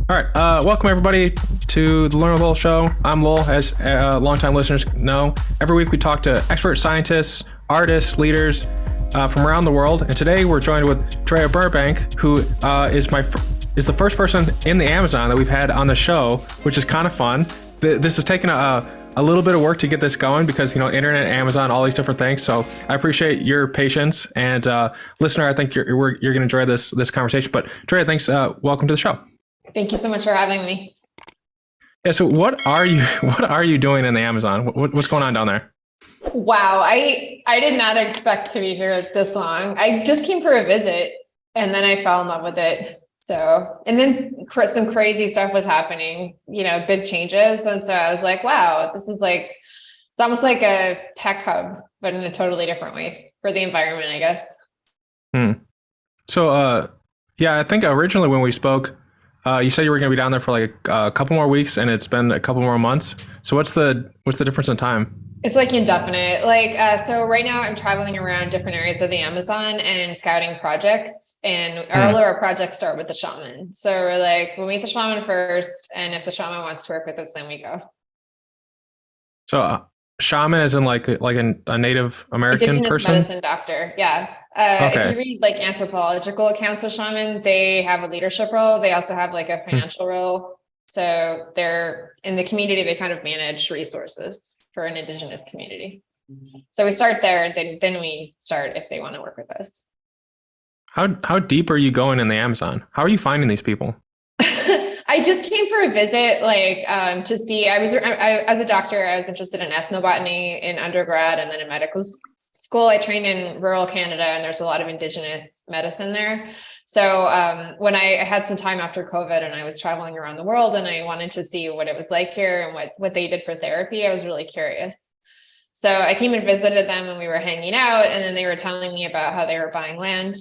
All right, welcome everybody to the Learning With Lowell show. I'm Lowell, as longtime listeners know. Every week we talk to expert scientists, artists, leaders from around the world, and today we're joined with Drea Burbank, who is the first person in the Amazon that we've had on the show, which is kind of fun. This has taken a little bit of work to get this going because, internet, Amazon, all these different things. So I appreciate your patience, and listener, I think you're going to enjoy this conversation. But Drea, thanks. Welcome to the show. Thank you so much for having me. Yeah. So what are you doing in the Amazon? What's going on down there? Wow. I did not expect to be here this long. I just came for a visit and then I fell in love with it. So, and then some crazy stuff was happening, big changes. And so I was like, wow, this is it's almost like a tech hub, but in a totally different way for the environment, I guess. So, yeah, I think originally when we spoke, you said you were going to be down there for like a couple more weeks, and it's been a couple more months. So what's the difference in time? It's indefinite. So right now I'm traveling around different areas of the Amazon and scouting projects, and all of our projects start with the shaman. So we're we'll meet the shaman first, and if the shaman wants to work with us, then we go. So shaman as in like a Native American Indigenous person? Medicine doctor. Yeah. Okay. If you read anthropological accounts of shaman, they have a leadership role. They also have a financial role. So they're in the community, they kind of manage resources for an Indigenous community. So we start there, then we start if they want to work with us. How deep are you going in the Amazon? How are you finding these people? I just came for a visit, to see. I as a doctor, I was interested in ethnobotany in undergrad and then in medical school. I trained in rural Canada, and there's a lot of Indigenous medicine there. So when I had some time after COVID and I was traveling around the world and I wanted to see what it was like here and what they did for therapy, I was really curious. So I came and visited them and we were hanging out, and then they were telling me about how they were buying land.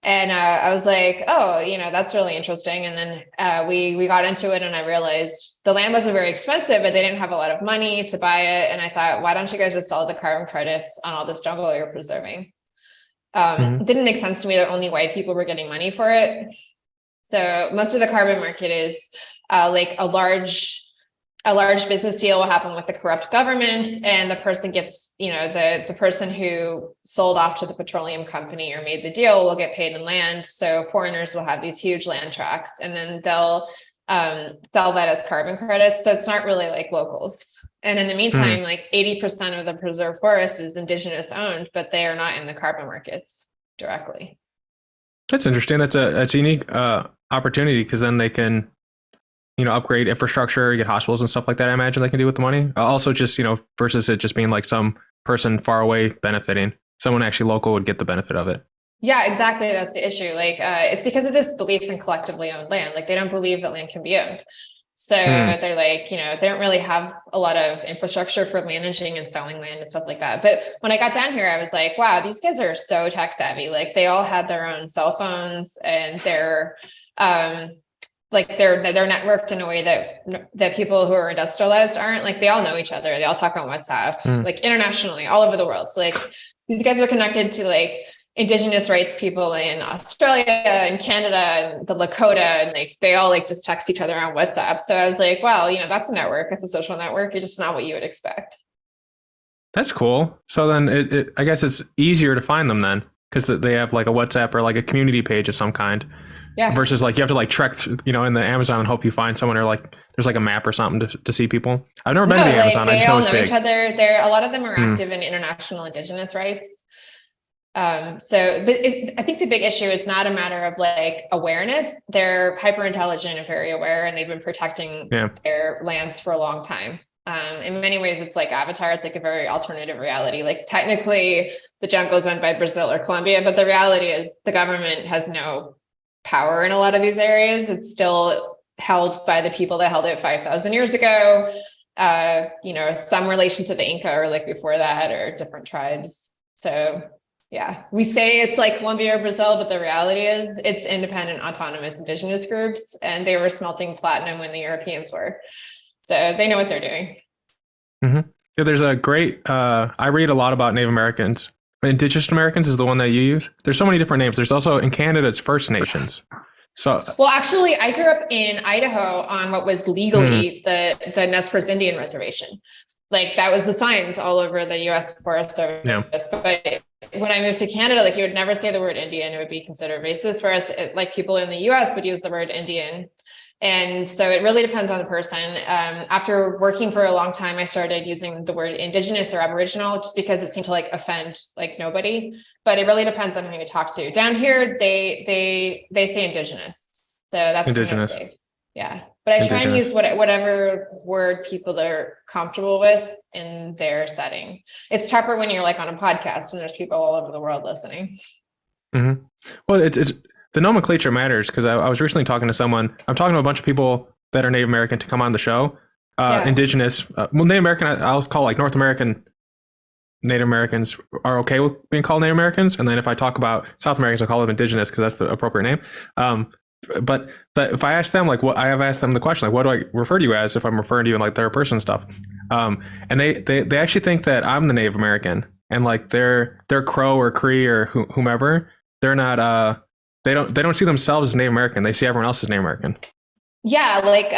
And I was like, oh, that's really interesting. And then we got into it, and I realized the land wasn't very expensive, but they didn't have a lot of money to buy it. And I thought, why don't you guys just sell the carbon credits on all this jungle you're preserving? It didn't make sense to me that only white people were getting money for it. So most of the carbon market is a large business deal will happen with the corrupt government, and the person gets, the person who sold off to the petroleum company or made the deal will get paid in land. So foreigners will have these huge land tracts, and then they'll sell that as carbon credits. So it's not really like locals. And in the meantime, 80% of the preserved forest is Indigenous owned, but they are not in the carbon markets directly. That's interesting. That's a unique opportunity, because then they can upgrade infrastructure, get hospitals and stuff like that. I imagine they can do with the money. Also, just versus it just being like some person far away benefiting, someone actually local would get the benefit of it. Yeah, exactly. That's the issue. It's because of this belief in collectively owned land. They don't believe that land can be owned. So they're they don't really have a lot of infrastructure for managing and selling land and stuff like that. But when I got down here, I was like, wow, these guys are so tech savvy. They all had their own cell phones, and they're networked in a way that people who are industrialized aren't. They all know each other. They all talk on WhatsApp, internationally, all over the world. So these guys are connected to Indigenous rights people in Australia and Canada and the Lakota, and they all just text each other on WhatsApp. So I was like, wow, that's a network. It's a social network. It's just not what you would expect. That's cool. So then I guess it's easier to find them then, because they have a WhatsApp or a community page of some kind. Yeah. Versus you have to trek through, in the Amazon and hope you find someone, or there's a map or something to see people. I've never been to the Amazon. They I just all know it's know big. each other. A lot of them are active in international Indigenous rights. I think the big issue is not a matter of awareness. They're hyper intelligent and very aware, and they've been protecting their lands for a long time. In many ways, it's like Avatar. It's a very alternative reality. Technically, the jungle is owned by Brazil or Colombia, but the reality is the government has no power in a lot of these areas. It's still held by the people that held it 5,000 years ago. Some relation to the Inca or before that, or different tribes. So yeah, we say it's Colombia or Brazil, but the reality is it's independent, autonomous Indigenous groups, and they were smelting platinum when the Europeans were. So they know what they're doing. Yeah, there's a great, I read a lot about Native Americans. Indigenous Americans is the one that you use. There's so many different names. There's also, in Canada, it's First Nations. So, well, actually, I grew up in Idaho on what was legally the Nez Perce Indian Reservation. Like that was the signs all over the U.S. Forest Service. yeah. But when I moved to Canada, like you would never say the word Indian; it would be considered racist. Whereas, like people in the U.S. would use the word Indian, and so it really depends on the person. After working for a long time, I started using the word Indigenous or Aboriginal just because it seemed to like offend like nobody. But it really depends on who you talk to. Down here, they say Indigenous, so that's Indigenous. safe. Yeah, but I try and use whatever word people are comfortable with in their setting. It's tougher when you're like on a podcast and there's people all over the world listening. Mm-hmm. Well, it's the nomenclature matters because I was recently talking to someone. I'm talking to a bunch of people that are Native American to come on the show. Indigenous, well, Native American, I'll call like North American. Native Americans are okay with being called Native Americans, and then if I talk about South Americans, I'll call them Indigenous because that's the appropriate name. But if I ask them, like, what I have asked them the question, like, what do I refer to you as if I'm referring to you in like third person stuff? And they actually think that I'm the Native American, and like they're Crow or Cree or whomever. They're not. They don't see themselves as Native American. They see everyone else as Native American. Yeah, like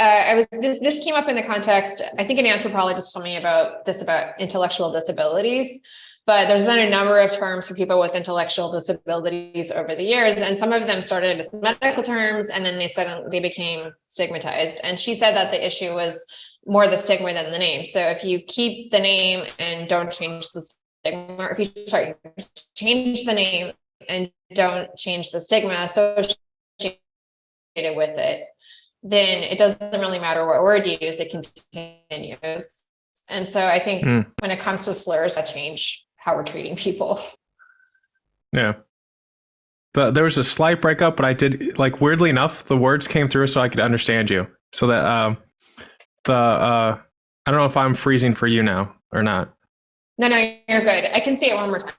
this came up in the context. I think an anthropologist told me about intellectual disabilities. But there's been a number of terms for people with intellectual disabilities over the years, and some of them started as medical terms, and then they became stigmatized. And she said that the issue was more the stigma than the name. So if you keep the name and don't change the stigma, or if you change the name and don't change the stigma associated with it, then it doesn't really matter what word you use, it continues. And so I think when it comes to slurs, that change how we're treating people. Yeah. There was a slight breakup, but I did, like, weirdly enough, the words came through so I could understand you. So that I don't know if I'm freezing for you now or not. No, you're good. I can say it one more time.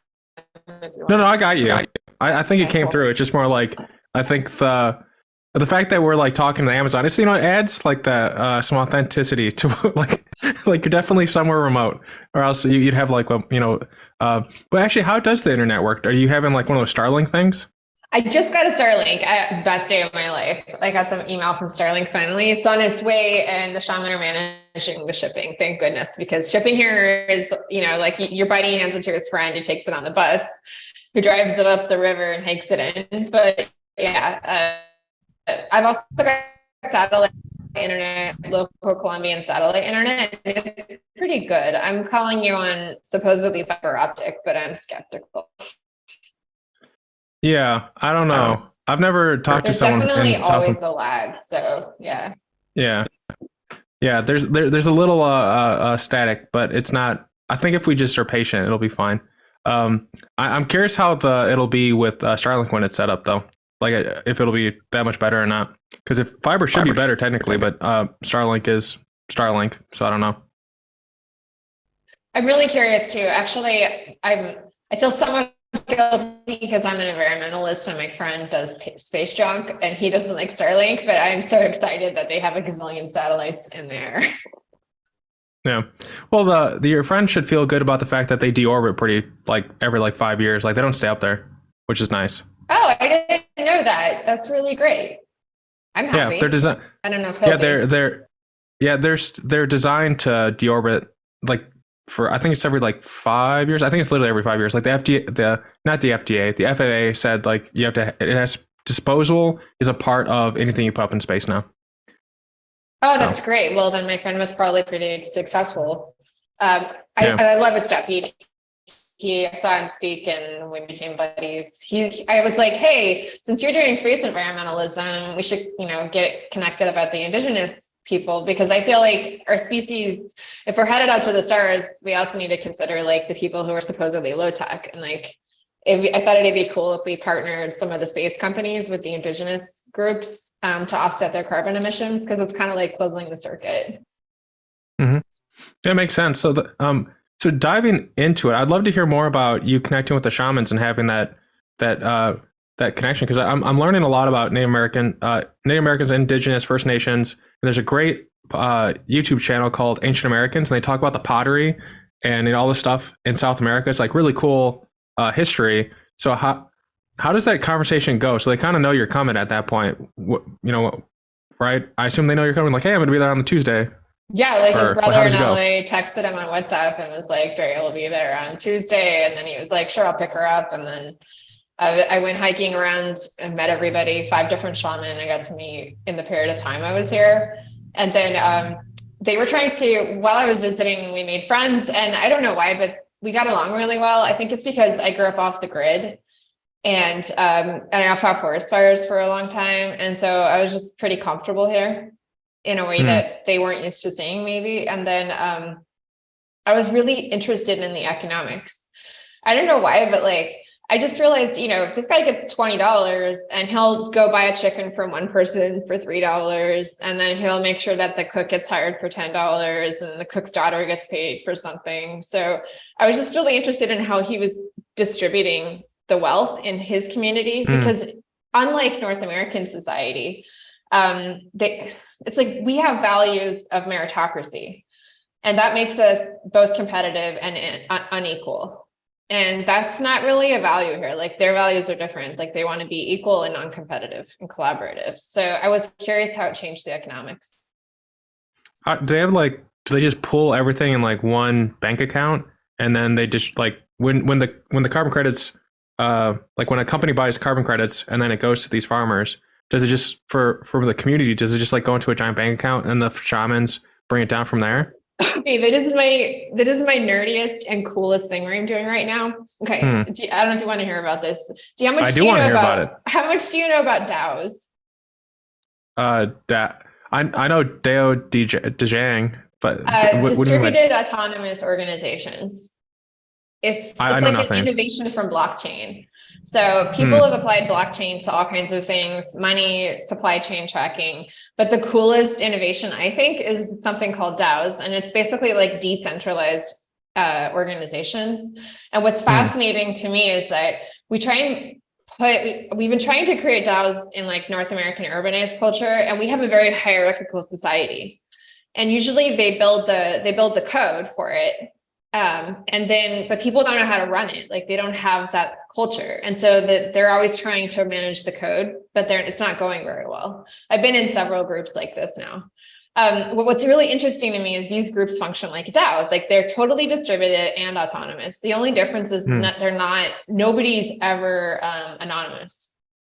No, I got you. I think it came through. It's just more like, I think the fact that we're like talking to Amazon, it's, it adds like that some authenticity to like you're definitely somewhere remote, or else you'd have like but actually, how does the internet work? Are you having like one of those Starlink things? I just got a Starlink. Best day of my life. I got the email from Starlink finally. It's on its way, and the shaman are managing the shipping. Thank goodness, because shipping here is, like your buddy hands it to his friend who takes it on the bus, who drives it up the river and hikes it in. But yeah, I've also got satellite internet, local Colombian satellite internet. It's pretty good. I'm calling you on supposedly fiber optic, but I'm skeptical. Yeah, I don't know. I've never talked to someone. There's definitely always a lag. So yeah. Yeah. There's a little static, but it's not. I think if we just are patient, it'll be fine. I'm curious how it'll be with Starlink when it's set up, though. Like if it'll be that much better or not. Because if fiber should be better technically, but Starlink is Starlink, so I don't know. I'm really curious too. Actually, I feel somewhat guilty because I'm an environmentalist and my friend does space junk and he doesn't like Starlink, but I'm so excited that they have a gazillion satellites in there. Yeah. Well, your friend should feel good about the fact that they deorbit pretty every 5 years. Like they don't stay up there, which is nice. Oh, I didn't know that. That's really great. I'm happy. Yeah, they're designed. I don't know if they're designed to deorbit for, I think it's every 5 years. I think it's literally every 5 years. Like the FDA, not the FDA, the FAA said you have to. It has disposal is a part of anything you put up in space now. Oh, that's great. Well, then my friend was probably pretty successful. I love his stuff. I saw him speak and we became buddies. I was like, hey, since you're doing space environmentalism, we should, get connected about the indigenous people, because I feel like our species, if we're headed out to the stars, we also need to consider the people who are supposedly low tech. And I thought it'd be cool if we partnered some of the space companies with the indigenous groups to offset their carbon emissions, because it's kind of like closing the circuit. Mm-hmm. That makes sense. So so diving into it, I'd love to hear more about you connecting with the shamans and having that connection, because I'm learning a lot about Native Americans, Indigenous, First Nations. And there's a great YouTube channel called Ancient Americans, and they talk about the pottery and all this stuff in South America. It's really cool history. So how does that conversation go? So they kind of know you're coming at that point, right? I assume they know you're coming. Like, hey, I'm gonna be there on the Tuesday. Yeah, like his Or brother how does in it go? LA texted him on WhatsApp and was like, Drea will be there on Tuesday. And then he was like, sure, I'll pick her up. And then I went hiking around and met everybody, 5 different shaman I got to meet in the period of time I was here. And then they were trying to, while I was visiting, we made friends. And I don't know why, but we got along really well. I think it's because I grew up off the grid and I fought forest fires for a long time. And so I was just pretty comfortable here in a way that they weren't used to seeing maybe. And then I was really interested in the economics. I don't know why, but like, I just realized, if this guy gets $20 and he'll go buy a chicken from one person for $3, and then he'll make sure that the cook gets hired for $10 and the cook's daughter gets paid for something. So I was just really interested in how he was distributing the wealth in his community, because unlike North American society, it's like we have values of meritocracy, and that makes us both competitive and unequal. And that's not really a value here. Like their values are different. Like they want to be equal and non-competitive and collaborative. So I was curious how it changed the economics. Do they have do they just pull everything in like one bank account, and then they just like when the carbon credits, like when a company buys carbon credits and then it goes to these farmers, does it just for the community, does it just like go into a giant bank account and the shamans bring it down from there? Okay, that is my nerdiest and coolest thing I'm doing right now. Okay, I don't know if you want to hear about this. How much do you know about DAOs? I know DAO, but what do you mean? Distributed autonomous organizations. It's like an innovation from blockchain. So people have applied blockchain to all kinds of things, money, supply chain tracking. But the coolest innovation, I think, is something called DAOs. And it's basically like decentralized organizations. And what's fascinating to me is that we've been trying to create DAOs in like North American urbanized culture, and we have a very hierarchical society. And usually they build the code for it. But people don't know how to run it. Like they don't have that culture. And so they're always trying to manage the code, but it's not going very well. I've been in several groups like this now. What's really interesting to me is these groups function like DAO, like they're totally distributed and autonomous. The only difference is nobody's ever anonymous.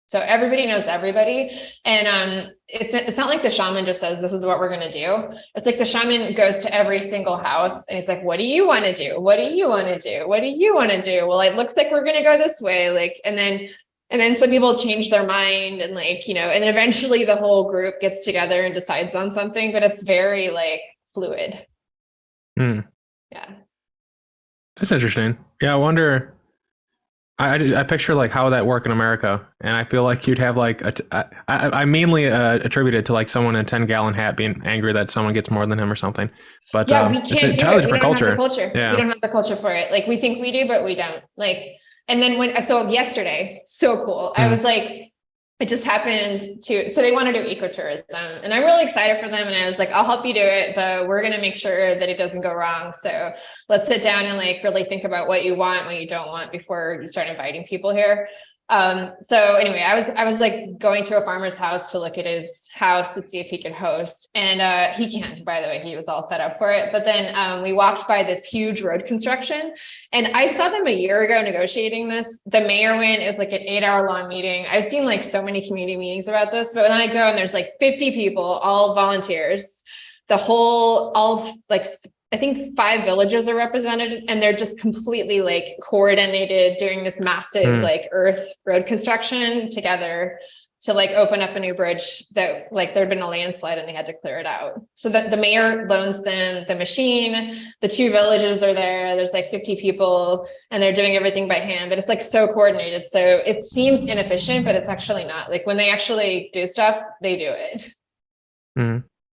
So everybody knows everybody. And it's not like the shaman just says, this is what we're going to do. It's like the shaman goes to every single house and he's like, what do you want to do? What do you want to do? What do you want to do? Well, it looks like we're going to go this way. Like, and then some people change their mind and and then eventually the whole group gets together and decides on something, but it's very like fluid. Yeah. That's interesting. Yeah. I wonder, I picture like how that work in America, and I feel like you'd have like I mainly attribute it to like someone in a 10-gallon hat being angry that someone gets more than him or something. But yeah, we can't it's do entirely it. different culture. Yeah. We don't have the culture for it. Like we think we do, but we don't. Like, and then yesterday, so cool. I was like, it just happened so they want to do ecotourism, and I'm really excited for them. And I was like, I'll help you do it, but we're going to make sure that it doesn't go wrong. So let's sit down and like really think about what you want, what you don't want before you start inviting people here. So anyway, I was like going to a farmer's house to look at his house to see if he could host, and he can, by the way, he was all set up for it. But then we walked by this huge road construction, and I saw them a year ago negotiating this. The mayor went, it was like an 8-hour long meeting. I've seen like so many community meetings about this, but then I go and there's like 50 people, all volunteers, I think 5 villages are represented, and they're just completely like coordinated doing this massive like earth road construction together to like open up a new bridge that like there'd been a landslide and they had to clear it out. So the mayor loans them the machine, the 2 villages are there's like 50 people, and they're doing everything by hand, but it's like so coordinated. So it seems inefficient, but it's actually not. Like when they actually do stuff, they do it.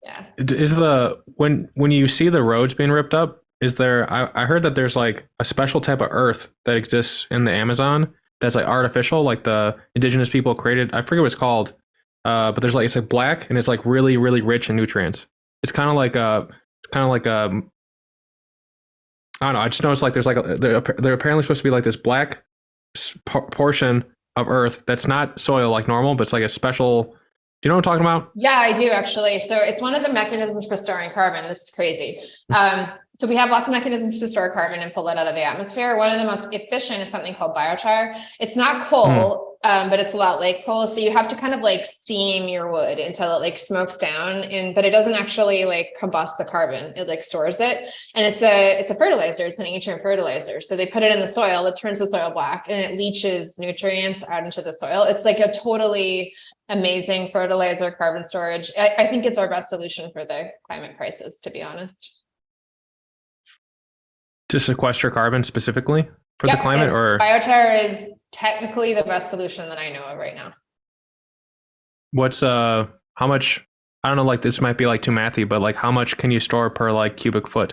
Yeah. Is when you see the roads being ripped up, is there, I heard that there's like a special type of earth that exists in the Amazon that's like artificial, like the indigenous people created. I forget what it's called, but there's like, it's like black and it's like really, really rich in nutrients. It's kind of like I don't know. I just noticed like there's like they're apparently supposed to be like this black portion of Earth that's not soil like normal, but it's like a special. Do you know what I'm talking about? Yeah, I do actually. So it's one of the mechanisms for storing carbon. This is crazy. So we have lots of mechanisms to store carbon and pull it out of the atmosphere. One of the most efficient is something called biochar. It's not coal, but it's a lot like coal. So you have to kind of like steam your wood until it like smokes down, but it doesn't actually like combust the carbon. It like stores it, and it's a fertilizer. It's an ancient fertilizer. So they put it in the soil. It turns the soil black, and it leaches nutrients out into the soil. It's like a totally amazing fertilizer carbon storage. I think it's our best solution for the climate crisis, to be honest. To sequester carbon specifically for the climate, or biochar is technically the best solution that I know of right now. What's how much? I don't know. Like this might be like too mathy, but like how much can you store per like cubic foot?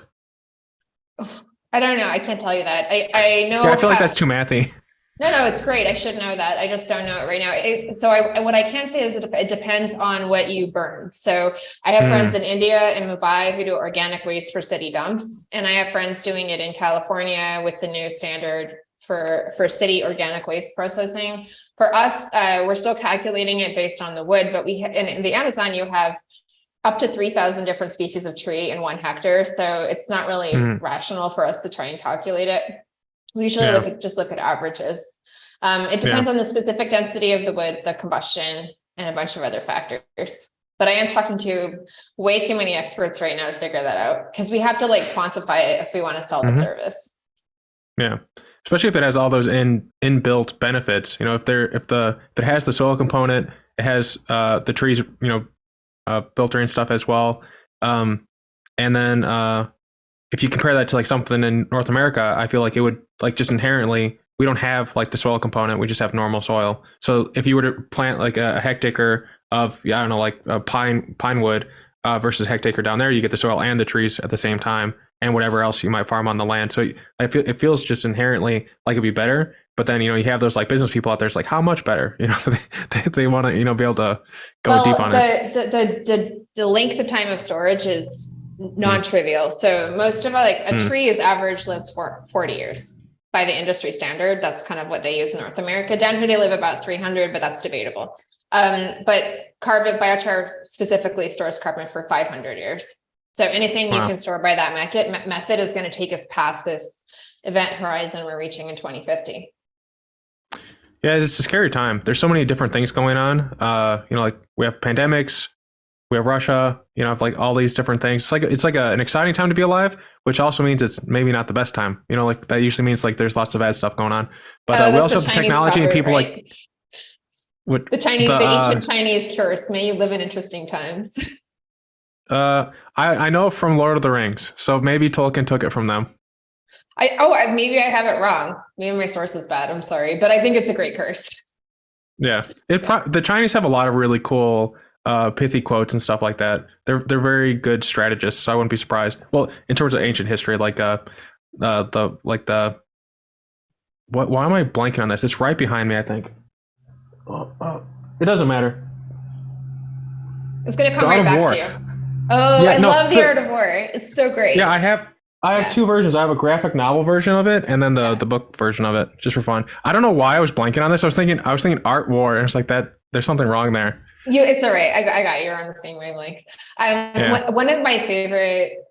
I don't know. I can't tell you that. I know. Yeah, I feel like that's too mathy. No, it's great. I should know that. I just don't know it right now. What I can say is it depends on what you burn. So I have friends in India and Mumbai who do organic waste for city dumps. And I have friends doing it in California with the new standard for city organic waste processing. For us, we're still calculating it based on the wood, but in the Amazon, you have up to 3,000 different species of tree in 1 hectare. So it's not really rational for us to try and calculate it. We usually look at averages. It depends on the specific density of the wood, the combustion, and a bunch of other factors. But I am talking to way too many experts right now to figure that out, because we have to like quantify it if we want to sell the service. Yeah, especially if it has all those inbuilt benefits. You know, if it has the soil component, it has the trees, filtering stuff as well, and then if you compare that to like something in North America, I feel like it would like just inherently, we don't have like the soil component. We just have normal soil. So if you were to plant like a hectare of, I don't know, like a pine wood versus hectare down there, you get the soil and the trees at the same time and whatever else you might farm on the land. So it feels just inherently like it'd be better. But then, you have those like business people out there. It's like, how much better? They want to, be able to go deep on it. The length of time of storage is non-trivial. So most of a tree is average lives for 40 years by the industry standard. That's kind of what they use in North America. Down here, they live about 300, but that's debatable. But biochar specifically stores carbon for 500 years. So anything you can store by that method is going to take us past this event horizon we're reaching in 2050. Yeah, it's a scary time. There's so many different things going on. Like we have pandemics, we have Russia, like all these different things. It's like an exciting time to be alive, which also means it's maybe not the best time. Like that usually means like there's lots of bad stuff going on. But we also have the technology and people right? Like the ancient Chinese curse. May you live in interesting times. I know from Lord of the Rings, so maybe Tolkien took it from them. Maybe I have it wrong. Maybe my source is bad. I'm sorry, but I think it's a great curse. Yeah, the Chinese have a lot of really cool pithy quotes and stuff like that. They're very good strategists, so I wouldn't be surprised. Well, in terms of ancient history, why am I blanking on this? It's right behind me, I think. It doesn't matter. It's gonna come right back to you. Oh, yeah, I love The Art of War. It's so great. Yeah, I have two versions. I have a graphic novel version of it and then the book version of it, just for fun. I don't know why I was blanking on this. I was thinking Art War, and it's like that. There's something wrong there. It's all right. I got you. You're on the same wavelength.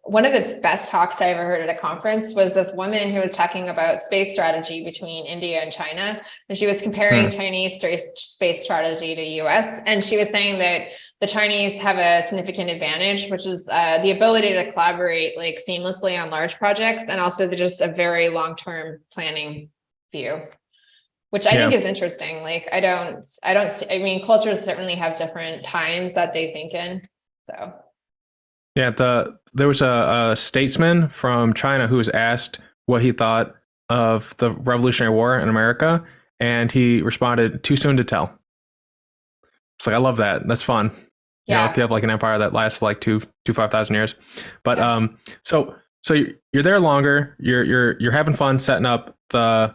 One of the best talks I ever heard at a conference was this woman who was talking about space strategy between India and China. And she was comparing Chinese space strategy to US. And she was saying that the Chinese have a significant advantage, which is the ability to collaborate like seamlessly on large projects, and also just a very long-term planning view, which I think is interesting. Like, I mean, cultures certainly have different times that they think in. So. Yeah, there was a statesman from China who was asked what he thought of the Revolutionary War in America, and he responded, "Too soon to tell." It's like, I love that. That's fun. If you have like an empire that lasts like 5,000 years. But so you're there longer. You're having fun setting up the.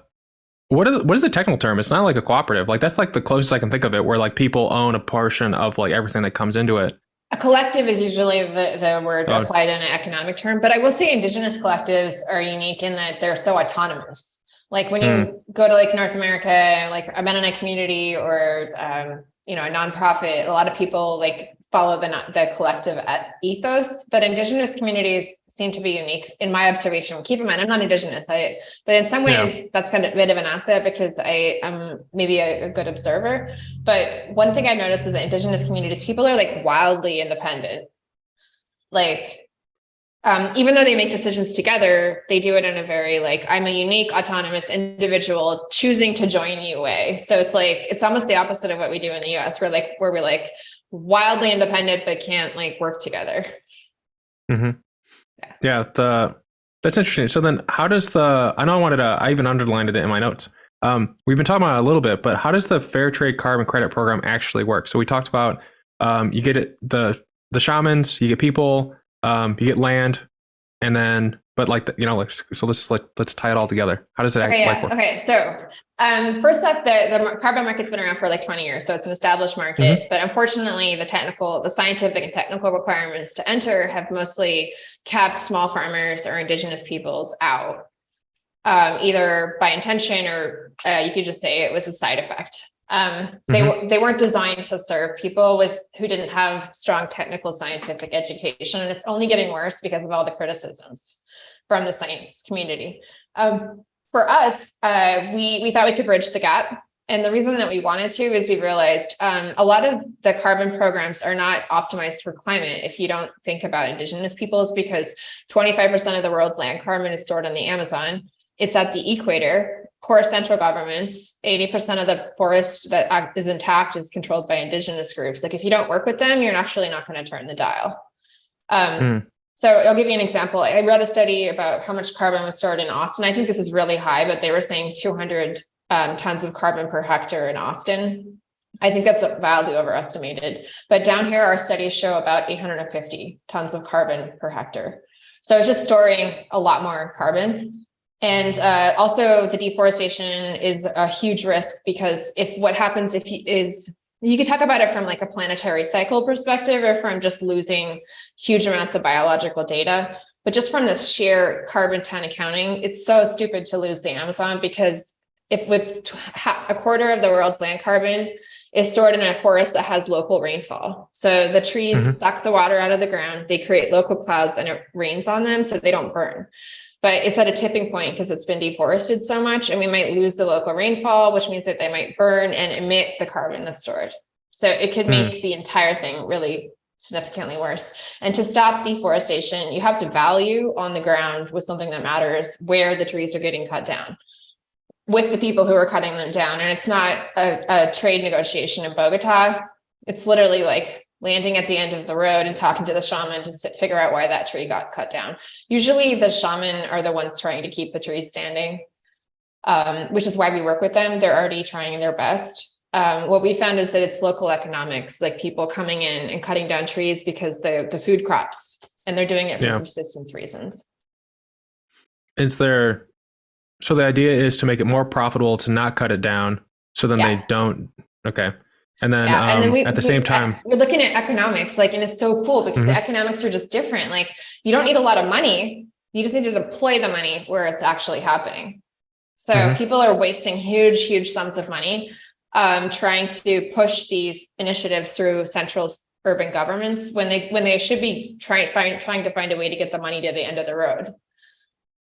What is the technical term? It's not like a cooperative. Like that's like the closest I can think of it, where like people own a portion of like everything that comes into it. A collective is usually the word applied in an economic term, but I will say Indigenous collectives are unique in that they're so autonomous. Like when you go to like North America, like a Mennonite community or, you know, a nonprofit, a lot of people like follow the collective ethos, but Indigenous communities seem to be unique in my observation. Keep in mind, I'm not Indigenous, but in some ways that's kind of a bit of an asset because I am maybe a good observer. But one thing I noticed is that Indigenous communities, people are like wildly independent. Like, even though they make decisions together, they do it in a very like, I'm a unique autonomous individual choosing to join you way. So it's like, it's almost the opposite of what we do in the US, where we're like wildly independent, but can't like work together. Yeah, that's interesting. So then how does I even underlined it in my notes. We've been talking about it a little bit, but how does the Fair Trade Carbon Credit Program actually work? So we talked about, you get the shamans, you get people, you get land, and then, but like, so let's tie it all together. How does it actually work? Okay. So, first up, the carbon market's been around for like 20 years. So it's an established market, but unfortunately the scientific and technical requirements to enter have mostly kept small farmers or Indigenous peoples out, either by intention or you could just say it was a side effect. They weren't designed to serve people who didn't have strong technical scientific education, and it's only getting worse because of all the criticisms from the science community. For us, we thought we could bridge the gap, and the reason that we wanted to is we realized a lot of the carbon programs are not optimized for climate if you don't think about Indigenous peoples, because 25% of the world's land carbon is stored on the Amazon. It's at the equator. Poor central governments, 80% of the forest that is intact is controlled by Indigenous groups. Like if you don't work with them, you're actually not going to turn the dial. So I'll give you an example. I read a study about how much carbon was stored in Austin. I think this is really high, but they were saying 200 tons of carbon per hectare in Austin. I think that's wildly overestimated. But down here, our studies show about 850 tons of carbon per hectare. So it's just storing a lot more carbon. And also the deforestation is a huge risk, because what happens you could talk about it from like a planetary cycle perspective or from just losing huge amounts of biological data. But just from this sheer carbon ton accounting, it's so stupid to lose the Amazon, because if with a quarter of the world's land carbon is stored in a forest that has local rainfall. So the trees suck the water out of the ground, they create local clouds and it rains on them so they don't burn. But it's at a tipping point because it's been deforested so much, and we might lose the local rainfall, which means that they might burn and emit the carbon that's stored. So it could make the entire thing really significantly worse. And to stop deforestation, you have to value on the ground with something that matters where the trees are getting cut down with the people who are cutting them down. And it's not a trade negotiation in Bogota. It's literally like landing at the end of the road and talking to the shaman to figure out why that tree got cut down. Usually the shaman are the ones trying to keep the trees standing, which is why we work with them. They're already trying their best. What we found is that it's local economics, like people coming in and cutting down trees because the food crops, and they're doing it for subsistence reasons. So the idea is to make it more profitable to not cut it down, so then they don't. Okay. And then, at the same time, we're looking at economics, like, and it's so cool because the economics are just different. Like you don't need a lot of money. You just need to deploy the money where it's actually happening. So people are wasting huge sums of money, trying to push these initiatives through central urban governments when they should be trying to find a way to get the money to the end of the road.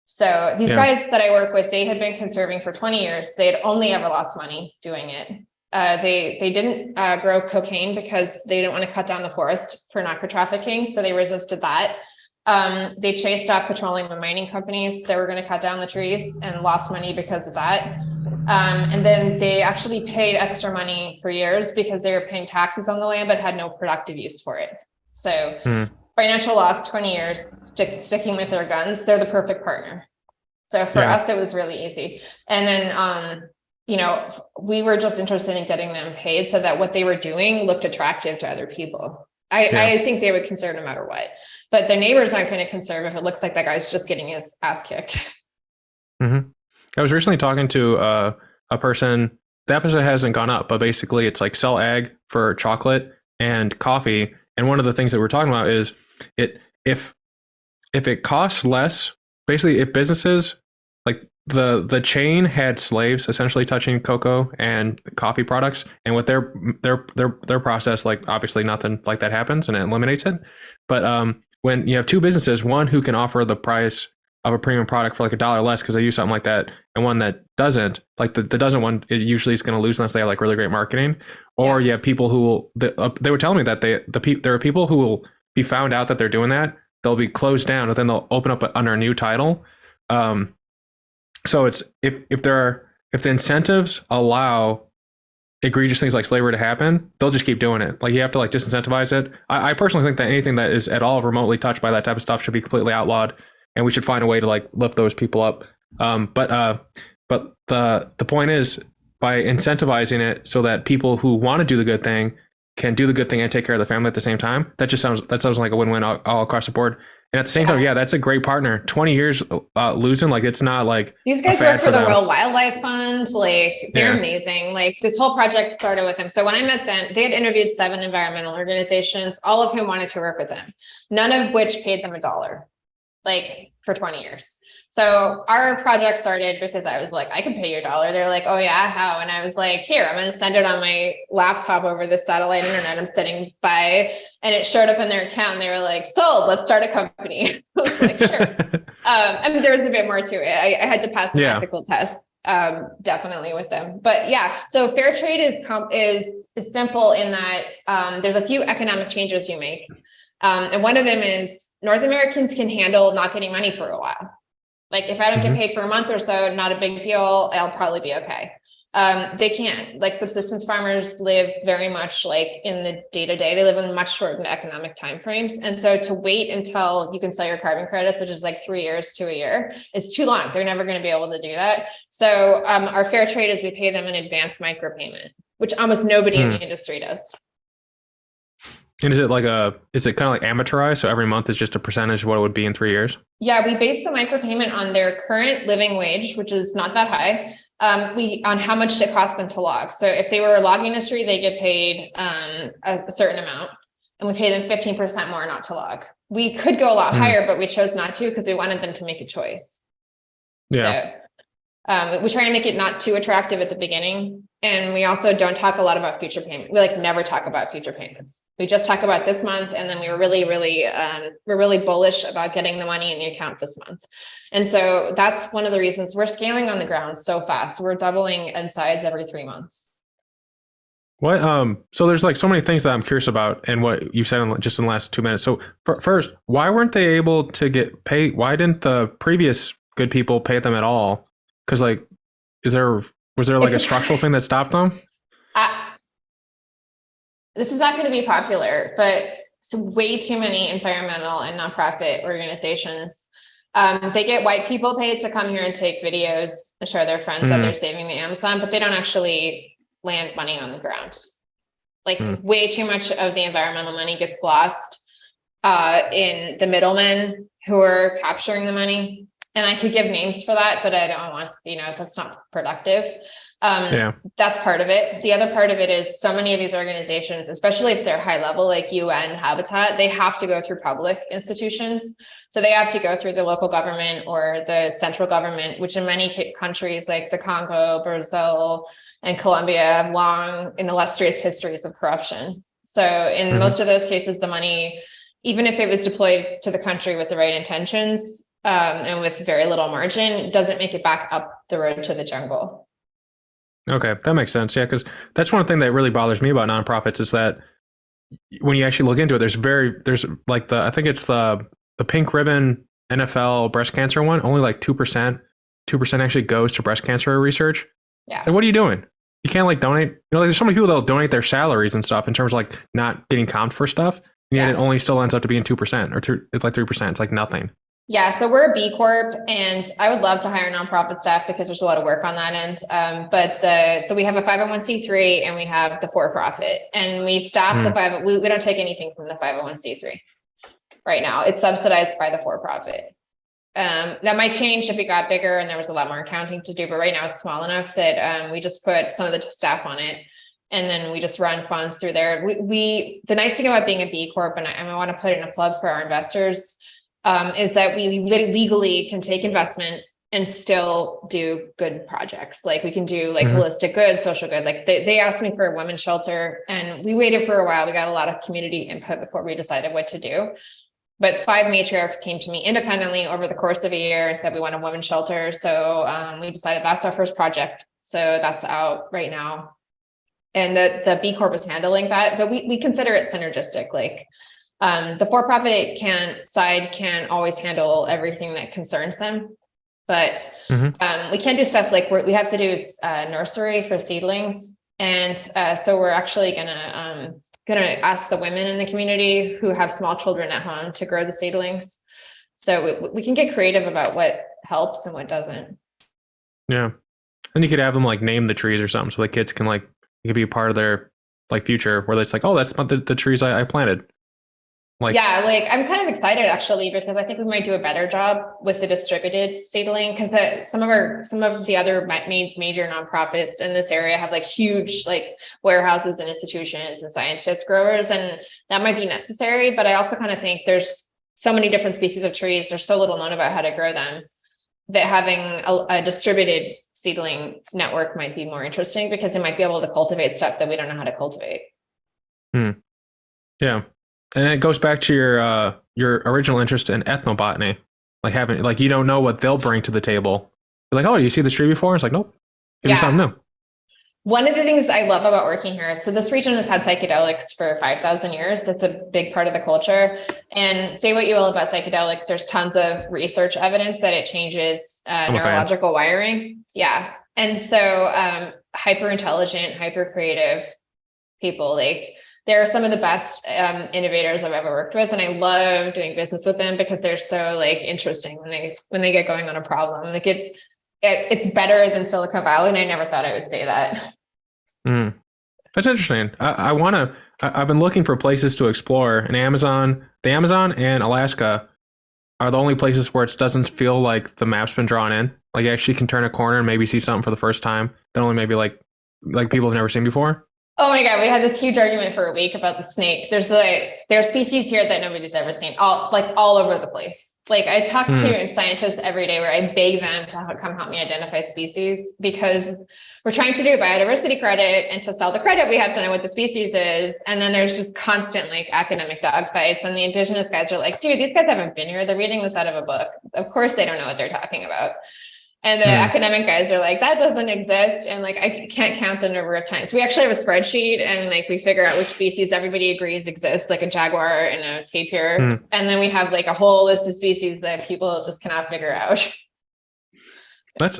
So these guys that I work with, they had been conserving for 20 years. They had only ever lost money doing it. They didn't grow cocaine because they didn't want to cut down the forest for narco trafficking. So they resisted that. They chased off petroleum and mining companies that were going to cut down the trees and lost money because of that. And then they actually paid extra money for years because they were paying taxes on the land, but had no productive use for it. So financial loss, 20 years, sticking with their guns. They're the perfect partner. So for us, it was really easy. And then, we were just interested in getting them paid so that what they were doing looked attractive to other people. I think they would conserve no matter what, but their neighbors aren't going to conserve if it looks like that guy's just getting his ass kicked. I was recently talking to a person. The episode hasn't gone up, but basically it's like sell ag for chocolate and coffee. And one of the things that we're talking about is if it costs less, basically if businesses, like the chain had slaves essentially touching cocoa and coffee products, and with their process, like obviously nothing like that happens, and it eliminates it. But when you have two businesses, one who can offer the price of a premium product for like $1 less because they use something like that, and one that doesn't, like the doesn't one, it usually is going to lose unless they have like really great marketing. Or you have people who will, they were telling me that there are people who will be found out that they're doing that. They'll be closed down, but then they'll open up under a new title. So it's if the incentives allow egregious things like slavery to happen, they'll just keep doing it. Like you have to like disincentivize it. I personally think that anything that is at all remotely touched by that type of stuff should be completely outlawed, and we should find a way to like lift those people up. But the point is, by incentivizing it so that people who want to do the good thing can do the good thing and take care of the family at the same time, that sounds like a win-win all across the board. And at the same time, that's a great partner. 20 years losing, like it's not like these guys work for the World Wildlife Fund. Like they're amazing. Like this whole project started with them. So when I met them, they had interviewed 7 environmental organizations, all of whom wanted to work with them, none of which paid them $1, like for 20 years. So our project started because I was like, I can pay you $1. They're like, oh yeah, how? And I was like, here, I'm going to send it on my laptop over the satellite internet I'm sitting by. And it showed up in their account and they were like, sold, let's start a company. I was like, sure. I mean, there was a bit more to it. I had to pass some ethical tests, definitely with them. But yeah, so fair trade is simple in that there's a few economic changes you make. And one of them is North Americans can handle not getting money for a while. Like if I don't get paid for a month or so, not a big deal. I'll probably be okay. They can't. Like subsistence farmers live very much like in the day-to-day. They live in much shortened economic timeframes. And so to wait until you can sell your carbon credits, which is like 3 years to a year, is too long. They're never going to be able to do that. So our fair trade is we pay them an advanced micropayment, which almost nobody in the industry does. And is it kind of like amateurized? So every month is just a percentage of what it would be in 3 years? Yeah, we base the micropayment on their current living wage, which is not that high. On how much it costs them to log. So if they were a logging industry, they get paid a certain amount, and we pay them 15% more not to log. We could go a lot higher, but we chose not to because we wanted them to make a choice. Yeah. So we try to make it not too attractive at the beginning. And we also don't talk a lot about future payment. We like never talk about future payments. We just talk about this month. And then we were we're really bullish about getting the money in the account this month. And so that's one of the reasons we're scaling on the ground so fast. We're doubling in size every 3 months. What, so there's like so many things that I'm curious about and what you said just in the last 2 minutes. So first, why weren't they able to get paid? Why didn't the previous good people pay them at all? Because like, was there like a structural thing that stopped them? This is not going to be popular, but way too many environmental and nonprofit organizations. They get white people paid to come here and take videos and show their friends that they're saving the Amazon, but they don't actually land money on the ground. Like way too much of the environmental money gets lost in the middlemen who are capturing the money. And I could give names for that, but I don't want, that's not productive. That's part of it. The other part of it is so many of these organizations, especially if they're high level, like UN, Habitat, they have to go through public institutions. So they have to go through the local government or the central government, which in many countries like the Congo, Brazil, and Colombia have long and illustrious histories of corruption. So in most of those cases, the money, even if it was deployed to the country with the right intentions, and with very little margin, doesn't make it back up the road to the jungle. Okay, that makes sense. Yeah, because that's one thing that really bothers me about nonprofits is that when you actually look into it, there's like I think it's the pink ribbon NFL breast cancer one, only like 2% actually goes to breast cancer research. Yeah. So what are you doing? You can't like donate, like there's so many people that'll donate their salaries and stuff in terms of like not getting comped for stuff. And yet it only still ends up to being 2% or it's like 3%. It's like nothing. Yeah, so we're a B Corp, and I would love to hire nonprofit staff because there's a lot of work on that end. So we have a 501c3 and we have the for-profit, and we staff the we don't take anything from the 501c3 right now. It's subsidized by the for-profit. That might change if it got bigger and there was a lot more accounting to do, but right now it's small enough that we just put some of the staff on it, and then we just run funds through there. The nice thing about being a B Corp, and I want to put in a plug for our investors, is that we legally can take investment and still do good projects. Like we can do like holistic good, social good. Like they asked me for a women's shelter and we waited for a while. We got a lot of community input before we decided what to do. But 5 matriarchs came to me independently over the course of a year and said, we want a women's shelter. So we decided that's our first project. So that's out right now. And the B Corp is handling that, but we consider it synergistic. Like the for-profit can't always handle everything that concerns them. But we can't do stuff like we have to do nursery for seedlings. And so we're actually gonna ask the women in the community who have small children at home to grow the seedlings. So we can get creative about what helps and what doesn't. Yeah. And you could have them like name the trees or something so the kids can like, it could be a part of their like future where it's like, oh, that's not the trees I planted. Like, yeah, like I'm kind of excited actually, because I think we might do a better job with the distributed seedling, because some of the other major nonprofits in this area have like huge like warehouses and institutions and scientist growers, and that might be necessary. But I also kind of think there's so many different species of trees, there's so little known about how to grow them, that having a distributed seedling network might be more interesting, because they might be able to cultivate stuff that we don't know how to cultivate. Yeah. And it goes back to your original interest in ethnobotany, like you don't know what they'll bring to the table. You're like, oh, do you see this tree before? It's like, nope. Give me something new. One of the things I love about working here, so this region has had psychedelics for 5,000 years. That's a big part of the culture. And say what you will about psychedelics, there's tons of research evidence that it changes neurological wiring. Yeah. And so hyper intelligent, hyper creative people, like they're some of the best innovators I've ever worked with. And I love doing business with them because they're so like interesting when they get going on a problem. Like it's better than Silicon Valley. And I never thought I would say that. That's interesting. I've been looking for places to explore, and the Amazon and Alaska are the only places where it doesn't feel like the map's been drawn in. Like you actually can turn a corner and maybe see something for the first time that only maybe like people have never seen before. Oh my God, we had this huge argument for a week about the snake. There are species here that nobody's ever seen, all over the place. Like I talk to scientists every day where I beg them to come help me identify species, because we're trying to do biodiversity credit, and to sell the credit, we have to know what the species is. And then there's just constant like academic dogfights, and the indigenous guys are like, dude, these guys haven't been here. They're reading this out of a book. Of course they don't know what they're talking about. And the academic guys are like, that doesn't exist. And like, I can't count the number of times. We actually have a spreadsheet, and like, we figure out which species everybody agrees exists, like a jaguar and a tapir. And then we have like a whole list of species that people just cannot figure out. That's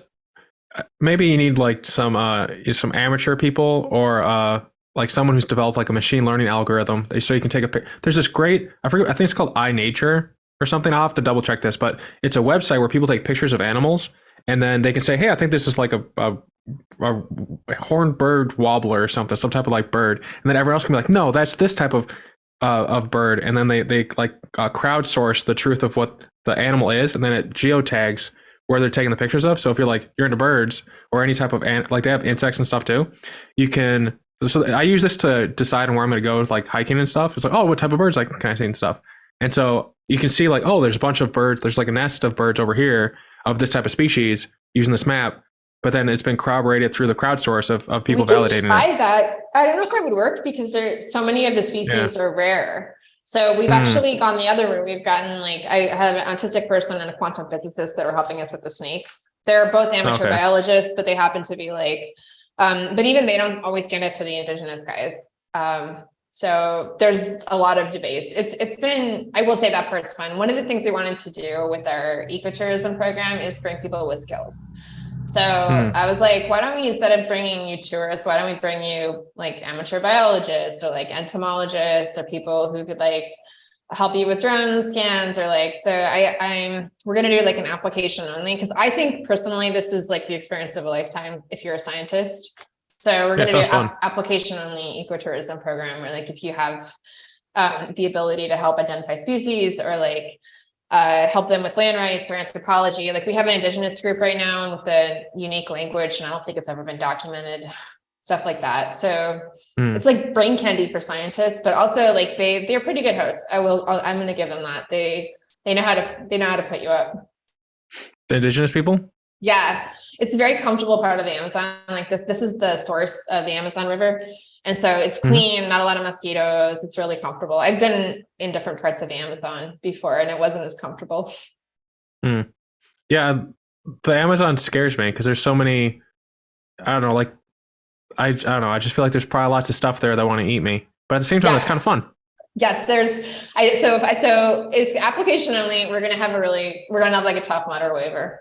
maybe you need like some amateur people, or like someone who's developed like a machine learning algorithm. So you can take a picture. There's this great, I think it's called inature or something. I'll have to double check this, but it's a website where people take pictures of animals. And then they can say, hey, I think this is like a horned bird warbler or something, some type of like bird. And then everyone else can be like, no, that's this type of bird. And then they like crowdsource the truth of what the animal is. And then it geotags where they're taking the pictures of. So if you're into birds or any type of like they have insects and stuff too, you can. So I use this to decide on where I'm going to go, like hiking and stuff. It's like, oh, what type of birds can I see and stuff. And so you can see like, oh, there's a bunch of birds. There's like a nest of birds over here of this type of species using this map, but then it's been corroborated through the crowdsource of people validating it. That. I don't know if that would work, because there's so many of the species are rare. So we've actually gone the other route. We've gotten like, I have an autistic person and a quantum physicist that are helping us with the snakes. They're both amateur biologists, but they happen to be like, but even they don't always stand up to the indigenous guys. So there's a lot of debates. It's been, I will say that part's fun. One of the things we wanted to do with our ecotourism program is bring people with skills. So I was like, why don't we, instead of bringing you tourists, why don't we bring you like amateur biologists or like entomologists or people who could like help you with drone scans, or like, so we're going to do like an application only. Cause I think personally, this is like the experience of a lifetime if you're a scientist. So we're going to do an application only ecotourism program, where like if you have the ability to help identify species, or like help them with land rights or anthropology. Like we have an indigenous group right now with a unique language, and I don't think it's ever been documented, stuff like that. So it's like brain candy for scientists, but also like they're pretty good hosts. I'm going to give them that. They know how to put you up. The indigenous people? Yeah, it's a very comfortable part of the Amazon. Like this is the source of the Amazon River. And so it's clean, not a lot of mosquitoes. It's really comfortable. I've been in different parts of the Amazon before and it wasn't as comfortable. Yeah, the Amazon scares me because there's so many, I don't know, like, I don't know. I just feel like there's probably lots of stuff there that want to eat me. But at the same time, it's kind of fun. Yes, so it's application only. We're gonna have like a Tough Mudder waiver.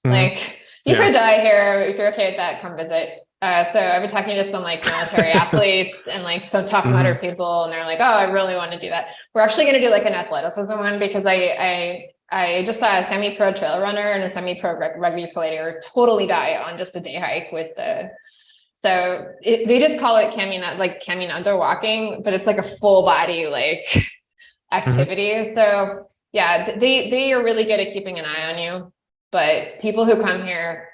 Like you could die here if you're okay with that. Come visit. So I've been talking to some like military athletes and like some Tough Mudder people, and they're like, "Oh, I really want to do that." We're actually going to do like an athleticism one because I just saw a semi-pro trail runner and a semi-pro rugby player totally die on just a day hike with the. So they just call it caminando walking, but it's like a full body like activity. So yeah, they are really good at keeping an eye on you. But people who come here,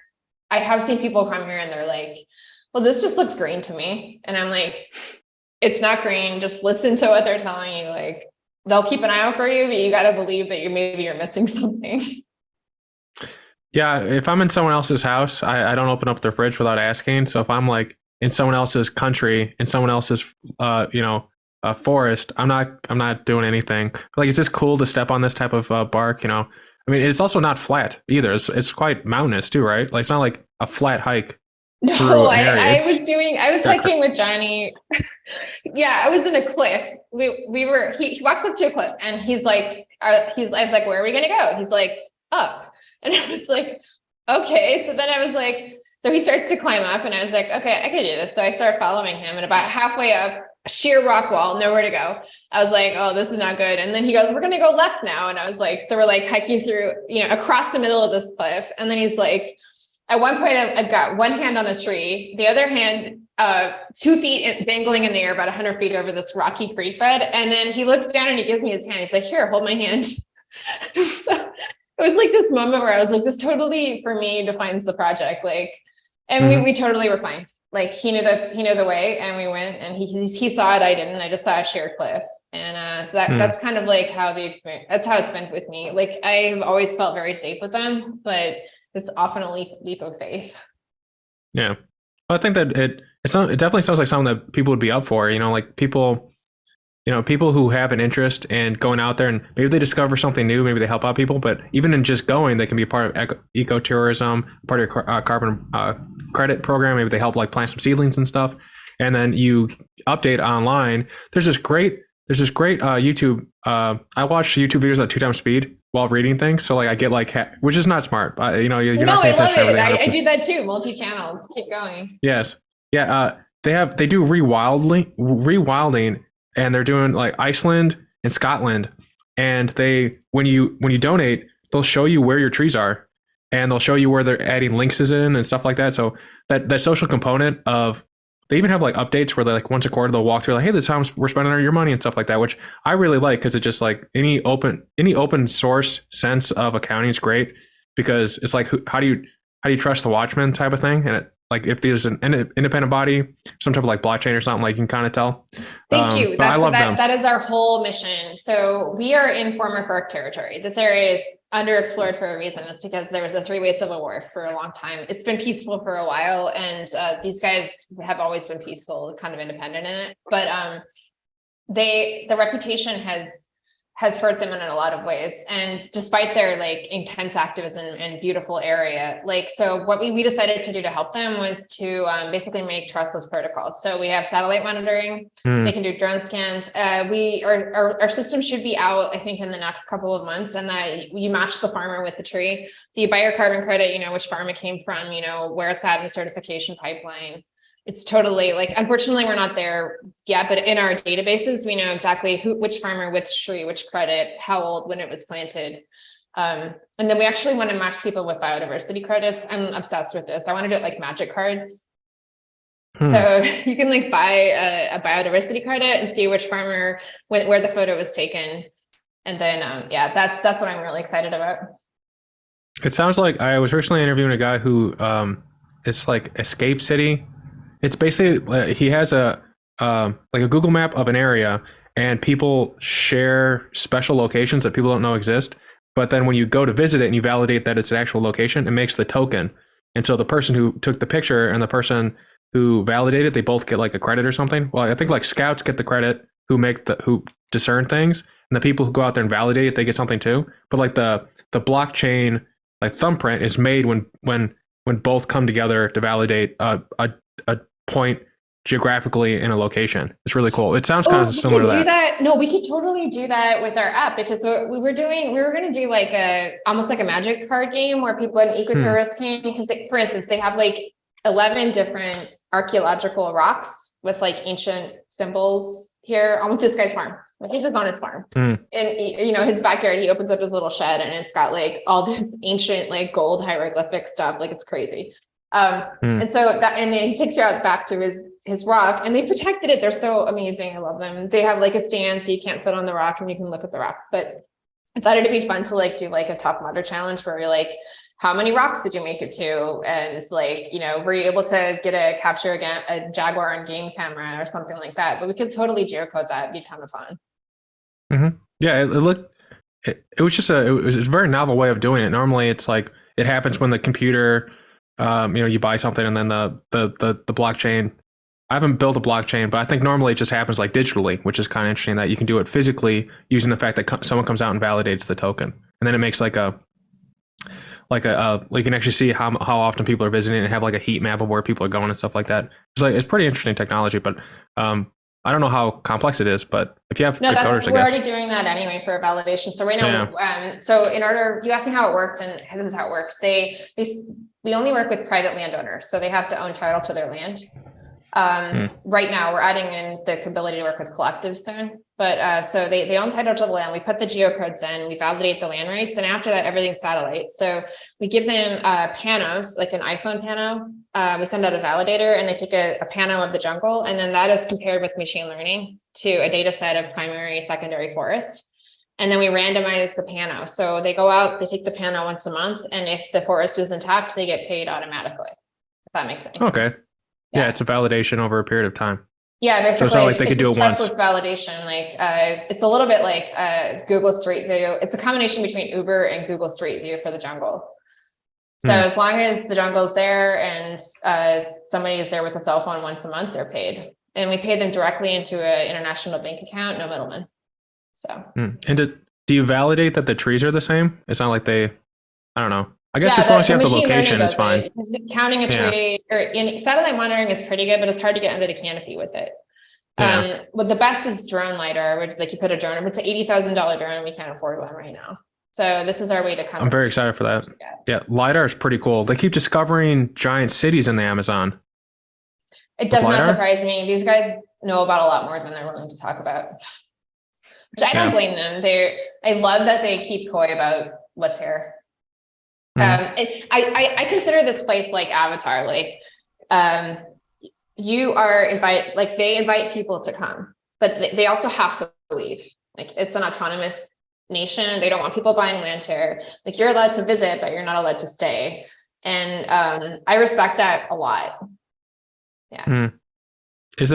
I have seen people come here and they're like, well, this just looks green to me. And I'm like, it's not green. Just listen to what they're telling you. Like they'll keep an eye out for you, but you got to believe that you're missing something. Yeah, if I'm in someone else's house, I don't open up their fridge without asking. So if I'm like in someone else's country, in someone else's forest, I'm not doing anything. Like, is this cool to step on this type of bark? I mean, it's also not flat either. It's quite mountainous too, right? Like it's not like a flat hike. No, I was hiking with Johnny. Yeah, I was in a cliff. He walks up to a cliff and I was like, where are we gonna go? He's like, up. And I was like, okay. So then I was like, so he starts to climb up and I was like, okay, I could do this. So I started following him and about halfway up, a sheer rock wall, nowhere to go. I was like, oh, this is not good. And then he goes, we're going to go left now. And I was like, so we're like hiking through, across the middle of this cliff. And then he's like, at one point I've got one hand on a tree, the other hand, 2 feet dangling in the air, about 100 feet over this rocky creek bed. And then he looks down and he gives me his hand. He's like, here, hold my hand. So, it was like this moment where I was like, this totally for me defines the project. Like, and we totally were fine. Like he knew the way and we went and he saw it. I didn't, I just saw a sheer cliff. And so that's kind of like how the experience, that's how it's been with me. Like I've always felt very safe with them, but it's often a leap of faith. Yeah. Well, I think that it definitely sounds like something that people would be up for, like people who have an interest in going out there and maybe they discover something new, maybe they help out people, but even in just going, they can be part of ecotourism, part of your carbon credit program. Maybe they help like plant some seedlings and stuff. And then you update online. There's this great YouTube. I watch YouTube videos at 2 times speed while reading things. So like I get like, which is not smart. You're not paying attention to everything. I do that too. Multi-channels. Keep going. Yes. Yeah. They do rewilding. And they're doing like Iceland and Scotland. And when you donate, they'll show you where your trees are and they'll show you where they're adding links in and stuff like that. So that social component of, they even have like updates where they like once a quarter, they'll walk through like, hey, this is how we're spending your money and stuff like that, which I really like. Cause it just like any open source sense of accounting is great because it's like, how do you trust the watchman type of thing? And like if there's an independent body, some type of like blockchain or something, like you can kind of tell. Thank you. I love them. That is our whole mission. So we are in former FERC territory. This area is underexplored for a reason. It's because there was a 3-way civil war for a long time. It's been peaceful for a while, and these guys have always been peaceful, kind of independent in it. But the reputation has hurt them in a lot of ways. And despite their like intense activism and beautiful area, like, so what we decided to do to help them was to basically make trustless protocols. So we have satellite monitoring, they can do drone scans. Our system should be out, I think in the next couple of months, and that you match the farmer with the tree. So you buy your carbon credit, which farm it came from, where it's at in the certification pipeline. It's totally like, unfortunately, we're not there yet, but in our databases, we know exactly which farmer, which tree, which credit, how old, when it was planted. And then we actually want to match people with biodiversity credits. I'm obsessed with this. I want to do it like magic cards. So you can like buy a biodiversity credit and see which farmer, where the photo was taken. And then, yeah, that's what I'm really excited about. It sounds like I was recently interviewing a guy who it's like Escape City. It's basically he has a like a Google map of an area, and people share special locations that people don't know exist. But then when you go to visit it and you validate that it's an actual location, it makes the token. And so the person who took the picture and the person who validated, they both get like a credit or something. Well, I think like scouts get the credit who discern things, and the people who go out there and validate it, they get something too. But like the blockchain like thumbprint is made when both come together to validate a point geographically in a location. It's really cool. It sounds kind of similar to that. No, we could totally do that with our app, because we were going to do like almost like a magic card game where people go to ecotourist came, because for instance, they have like 11 different archaeological rocks with like ancient symbols here on this guy's farm. Like he's just on his farm, and his backyard, he opens up his little shed and it's got like all this ancient like gold hieroglyphic stuff. Like it's crazy. And so and then he takes you out back to his rock, and they protected it. They're so amazing. I love them. They have like a stand so you can't sit on the rock and you can look at the rock. But I thought it'd be fun to like do like a Tough Mudder challenge where you're like, how many rocks did you make it to? And it's like, were you able to capture a jaguar on game camera or something like that? But we could totally geocode that. It'd be a ton of fun. Yeah, it was a very novel way of doing it. Normally it's like it happens when the computer, you buy something and then the blockchain. I haven't built a blockchain, but I think normally it just happens like digitally, which is kind of interesting that you can do it physically using the fact that someone comes out and validates the token, and then it makes like you can actually see how often people are visiting and have like a heat map of where people are going and stuff like that. It's pretty interesting technology, but I don't know how complex it is, but if you have good coders, we're already doing that anyway for validation. So right now, you asked me how it worked, and this is how it works. We only work with private landowners, so they have to own title to their land. Right now we're adding in the ability to work with collectives soon, but so they own title to the land. We put the geocodes in, we validate the land rights, and after that everything's satellite. So we give them panos, like an iPhone pano. We send out a validator and they take a pano of the jungle, and then that is compared with machine learning to a data set of primary, secondary forest. And then we randomize the pano. So they go out, they take the pano once a month, and if the forest is intact, they get paid automatically, if that makes sense. Okay. Yeah, it's a validation over a period of time. Yeah, basically, so it's not like they could do it once. With validation, like it's a little bit like Google Street View. It's a combination between Uber and Google Street View for the jungle. So as long as the jungle's there and somebody is there with a cell phone once a month, they're paid, and we pay them directly into an international bank account, no middleman. So. And do you validate that the trees are the same? It's not like I don't know. I guess as long as you have the location, it's fine. Counting a tree satellite monitoring is pretty good, but it's hard to get under the canopy with it. Well, the best is drone LiDAR, which like you put a drone, if it's an $80,000 drone, we can't afford one right now. So this is our way to I'm very excited for that. Yeah, LiDAR is pretty cool. They keep discovering giant cities in the Amazon. It does not surprise me. These guys know about a lot more than they're willing to talk about. Which I don't blame them. I love that they keep coy about what's here. I consider this place like Avatar. Like, you are they invite people to come, but they also have to leave. Like, it's an autonomous nation. They don't want people buying land here. Like, you're allowed to visit, but you're not allowed to stay. And I respect that a lot. Yeah. Is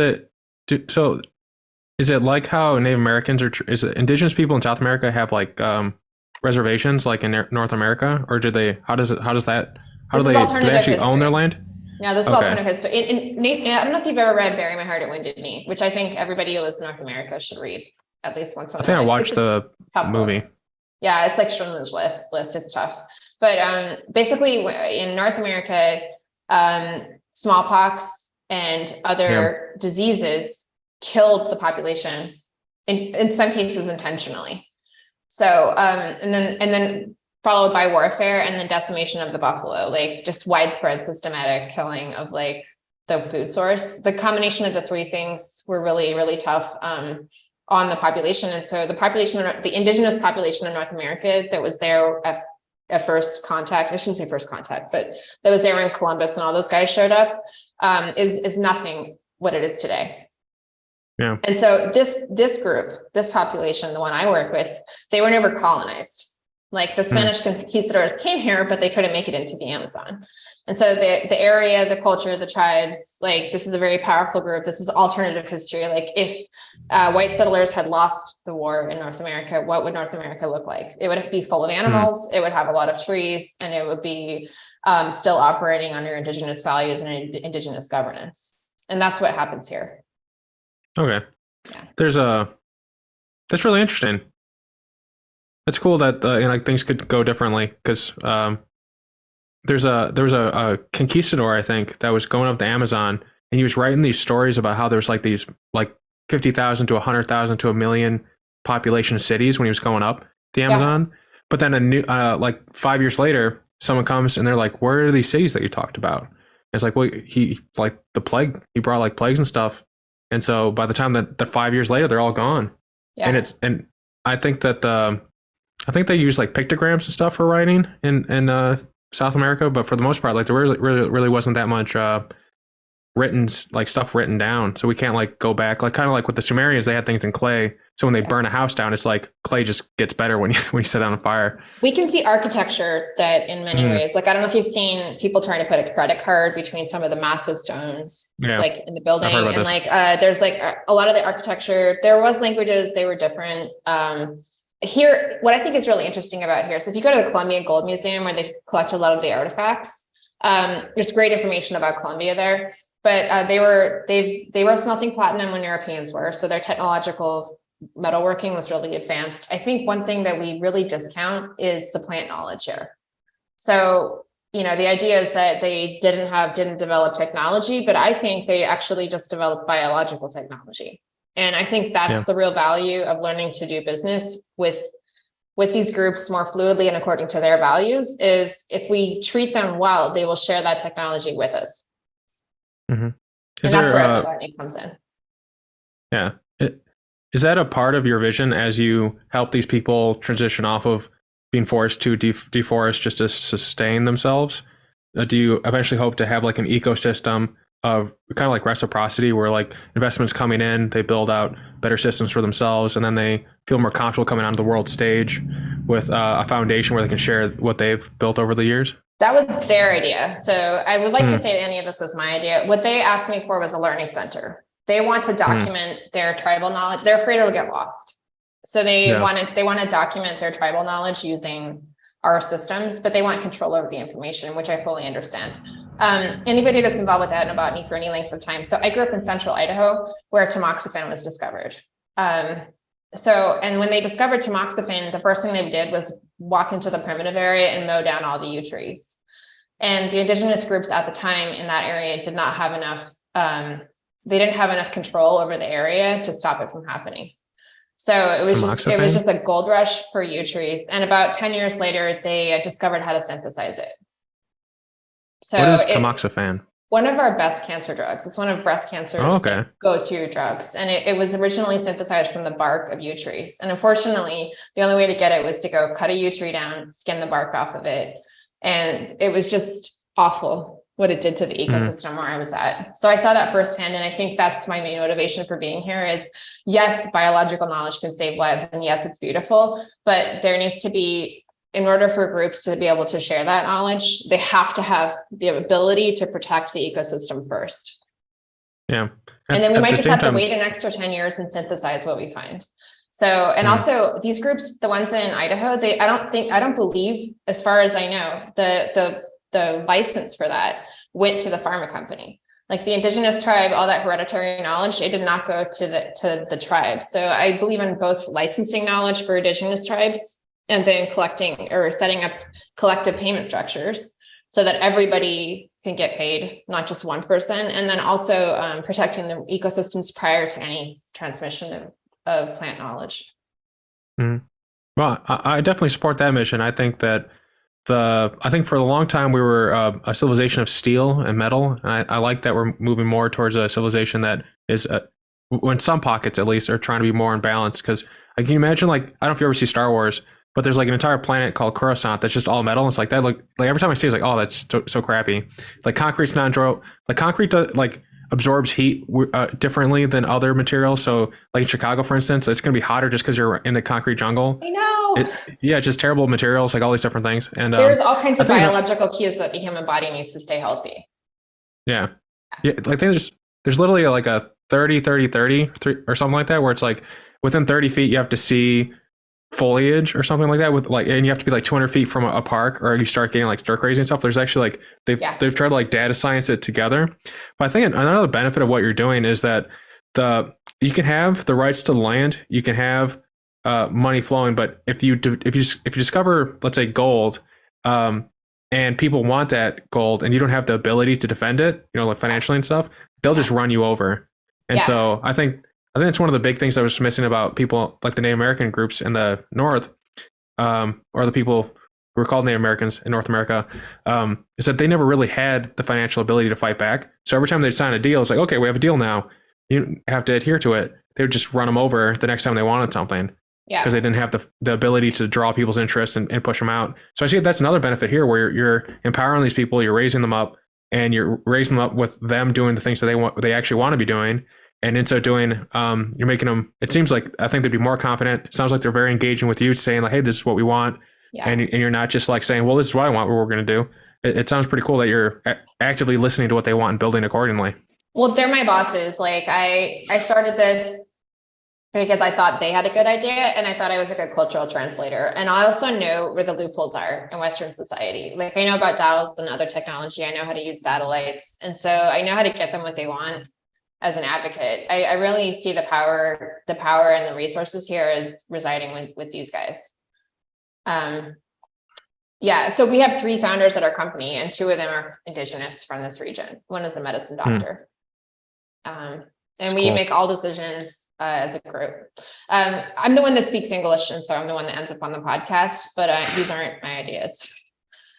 it like how Native Americans is it Indigenous people in South America have like reservations like in North America, or do they actually own their land? Yeah, this is alternative history. I don't know if you've ever read Bury My Heart at Wounded Knee, which I think everybody who lives in North America should read at least once in a while. I think I watched the movie. Yeah, it's like Schindler's List. It's tough. But basically in North America, smallpox and other diseases killed the population, in some cases intentionally. So, and then followed by warfare and then decimation of the buffalo, like just widespread systematic killing of like the food source. The combination of the three things were really, really tough on the population. And so the indigenous population in North America that was there at first contact, I shouldn't say first contact, but that was there when Columbus and all those guys showed up, is nothing what it is today. Yeah. And so this group, this population, the one I work with, they were never colonized. Like the Spanish conquistadors came here, but they couldn't make it into the Amazon. And so the area, the culture, the tribes, like this is a very powerful group. This is alternative history. Like if white settlers had lost the war in North America, what would North America look like? It would be full of animals. It would have a lot of trees, and it would be still operating under indigenous values and indigenous governance. And that's what happens here. Okay. Yeah. That's really interesting. It's cool that like things could go differently, because there was a conquistador, I think, that was going up the Amazon, and he was writing these stories about how there's like these like 50,000 to 100,000 to 1 million population cities when he was going up the Amazon. Yeah. But then a new like 5 years later, someone comes and they're like, "Where are these cities that you talked about?" And it's like, well, he like the plague. He brought like plagues and stuff, and so by the time that the 5 years later, they're all gone. Yeah. And I think that I think they use like pictograms and stuff for writing in South America, but for the most part, like there really wasn't that much written down. So we can't like go back, like kind of like with the Sumerians, they had things in clay. So when they burn a house down, it's like clay just gets better when you set on a fire. We can see architecture that in many ways, like I don't know if you've seen people trying to put a credit card between some of the massive stones, like in the building, and this. Like there's like a lot of the architecture. There was languages, they were different. Here, what I think is really interesting about here, so if you go to the Columbia Gold Museum, where they collect a lot of the artifacts, there's great information about Columbia there, but they were smelting platinum when Europeans were, so their technological metalworking was really advanced. I think one thing that we really discount is the plant knowledge here. So, the idea is that they didn't develop technology, but I think they actually just developed biological technology. And I think that's the real value of learning to do business with these groups more fluidly and according to their values, is if we treat them well, they will share that technology with us. Mm-hmm. And that's where Ethnobotany comes in. Yeah. Is that a part of your vision as you help these people transition off of being forced to deforest just to sustain themselves? Do you eventually hope to have like an ecosystem of kind of like Reciprocity, where like investments coming in, they build out better systems for themselves, and then they feel more comfortable coming onto the world stage with a foundation where they can share what they've built over the years? That was their idea. So I would like to say that any of this was my idea. What they asked me for was a learning center. They want to document their tribal knowledge. They're afraid it'll get lost. So they want to document their tribal knowledge using our systems, but they want control over the information, which I fully understand. Anybody that's involved with ethnobotany for any length of time. So I grew up in central Idaho, where tamoxifen was discovered. And when they discovered tamoxifen, the first thing they did was walk into the primitive area and mow down all the yew trees. And the indigenous groups at the time in that area did not have enough, they didn't have enough control over the area to stop it from happening. So it was just a gold rush for yew trees. And about 10 years later, they discovered how to synthesize it. So what is tamoxifen? One of our best cancer drugs. It's one of breast cancer's go-to drugs. And it was originally synthesized from the bark of yew trees. And unfortunately, the only way to get it was to go cut a yew tree down, skin the bark off of it. And it was just awful what it did to the ecosystem where I was at. So I saw that firsthand. And I think that's my main motivation for being here is, yes, biological knowledge can save lives. And yes, it's beautiful, but there needs to be, in order for groups to be able to share that knowledge, they have to have the ability to protect the ecosystem first. Yeah. And then we might just have to wait an extra 10 years and synthesize what we find. So, and also these groups, the ones in Idaho, I don't believe, as far as I know, the license for that went to the pharma company. Like the indigenous tribe, all that hereditary knowledge, it did not go to the tribe. So I believe in both licensing knowledge for indigenous tribes and then collecting or setting up collective payment structures so that everybody can get paid, not just one person. And then also protecting the ecosystems prior to any transmission of plant knowledge. Mm-hmm. Well, I definitely support that mission. I think that I think for a long time we were a civilization of steel and metal. And I like that we're moving more towards a civilization that is, in some pockets at least, are trying to be more in balance. Because I can imagine, like, I don't know if you ever see Star Wars, but there's like an entire planet called Coruscant that's just all metal. It's like that. Like every time I see it, it's like, oh, that's so crappy. Like concrete's not like concrete does, like absorbs heat differently than other materials. So like in Chicago, for instance, it's going to be hotter just because you're in the concrete jungle. I know. Yeah, just terrible materials, like all these different things. And there's all kinds I of think biological cues that the human body needs to stay healthy. yeah. Like there's literally like a 30, 30, 30 or something like that, where it's like within 30 feet, you have to see foliage or something like that with like, and you have to be like 200 feet from a park, or you start getting like stir crazy and stuff. There's actually like, they've tried to like data science it together. But I think another benefit of what you're doing is that you can have the rights to the land, you can have money flowing, but if you discover, let's say, gold, and people want that gold and you don't have the ability to defend it, like financially and stuff, they'll just run you over. And so I think it's one of the big things that was missing about people like the Native American groups in the North, or the people who were called Native Americans in North America, is that they never really had the financial ability to fight back. So every time they'd sign a deal, it's like, okay, we have a deal now. You have to adhere to it. They would just run them over the next time they wanted something. Because they didn't have the ability to draw people's interest and push them out. So I see that's another benefit here, where you're empowering these people, you're raising them up, and you're raising them up with them doing the things that they actually want to be doing. And in so doing, you're making them, it seems like, I think they'd be more confident. It sounds like they're very engaging with you, saying like, hey, this is what we want. And you're not just like saying, well, this is what I want, what we're going to do. It sounds pretty cool that you're actively listening to what they want and building accordingly. Well, they're my bosses. Like I started this because I thought they had a good idea, and I thought I was a good cultural translator. And I also know where the loopholes are in Western society. Like I know about DAOs and other technology. I know how to use satellites. And so I know how to get them what they want as an advocate. I really see the power and the resources here as residing with these guys. So we have 3 founders at our company, and 2 of them are Indigenous from this region. One is a medicine doctor. And we make all decisions as a group. I'm the one that speaks English, and so I'm the one that ends up on the podcast, but these aren't my ideas.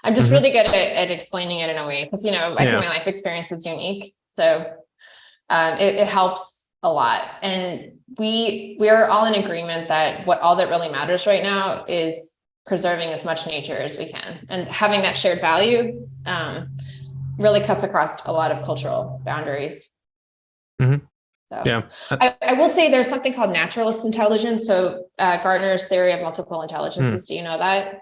I'm just really good at explaining it in a way, because, I think my life experience is unique. So it helps a lot. And we are all in agreement that all that really matters right now is preserving as much nature as we can. And having that shared value really cuts across a lot of cultural boundaries. Mm-hmm. So, I will say there's something called naturalist intelligence. So Gartner's theory of multiple intelligences. Do you know that?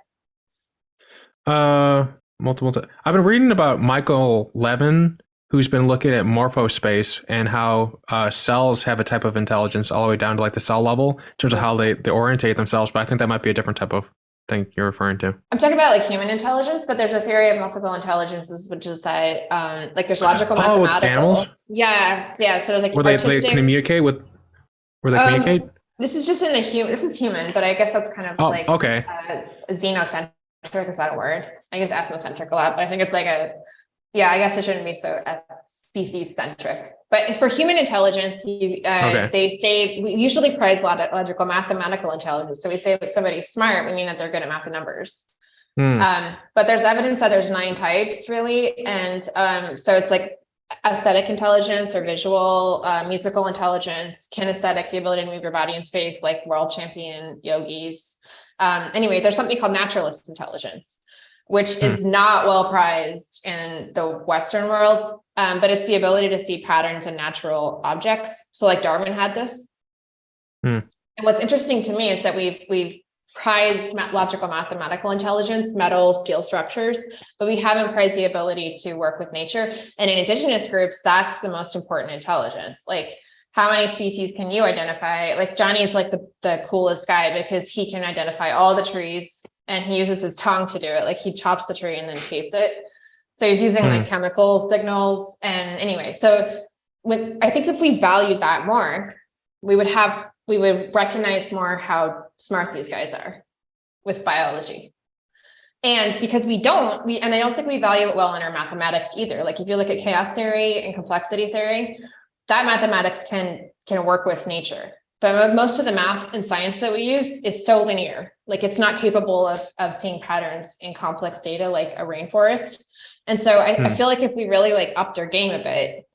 I've been reading about Michael Levin, who's been looking at morphospace and how cells have a type of intelligence all the way down to like the cell level in terms of how they orientate themselves. But I think that might be a different type of thing you're referring to. I'm talking about like human intelligence, but there's a theory of multiple intelligences, which is that like there's logical, mathematical. With animals? Yeah. So like where they communicate with, where they communicate? This is just in the human. This is human, but I guess that's kind of xenocentric. Is that a word? I guess ethnocentric a lot, but I think it's like I guess it shouldn't be so species centric. But it's for human intelligence. They say we usually prize logical, mathematical intelligence. So we say if somebody's smart, we mean that they're good at math and numbers. But there's evidence that there's 9 types really. And so it's like aesthetic intelligence or visual, musical intelligence, kinesthetic, the ability to move your body in space, like world champion yogis. Anyway, there's something called naturalist intelligence, which is not well prized in the Western world, but it's the ability to see patterns in natural objects. So like Darwin had this. And what's interesting to me is that we've prized logical, mathematical intelligence, metal, steel structures, but we haven't prized the ability to work with nature. And in Indigenous groups, that's the most important intelligence. Like how many species can you identify? Like Johnny's like the coolest guy because he can identify all the trees, and he uses his tongue to do it. Like he chops the tree and then tastes it. So he's using like chemical signals. And anyway, so I think if we valued that more, we would recognize more how smart these guys are with biology. And because we don't, and I don't think we value it well in our mathematics either. Like if you look at chaos theory and complexity theory, that mathematics can work with nature. But most of the math and science that we use is so linear. Like it's not capable of seeing patterns in complex data like a rainforest. And so I feel like if we really like upped our game a bit,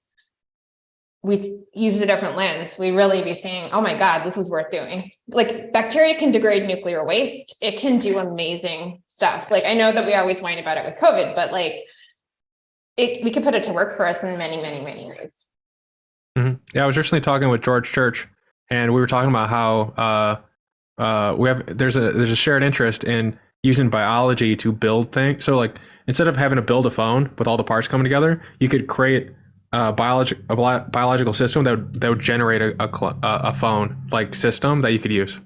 we use a different lens, we'd really be saying, oh my God, this is worth doing. Like bacteria can degrade nuclear waste. It can do amazing stuff. Like I know that we always whine about it with COVID, but like we could put it to work for us in many, many, many ways. Yeah, I was recently talking with George Church, and we were talking about how there's a shared interest in using biology to build things. So like instead of having to build a phone with all the parts coming together, you could create a biological system that would generate a phone like system that you could use.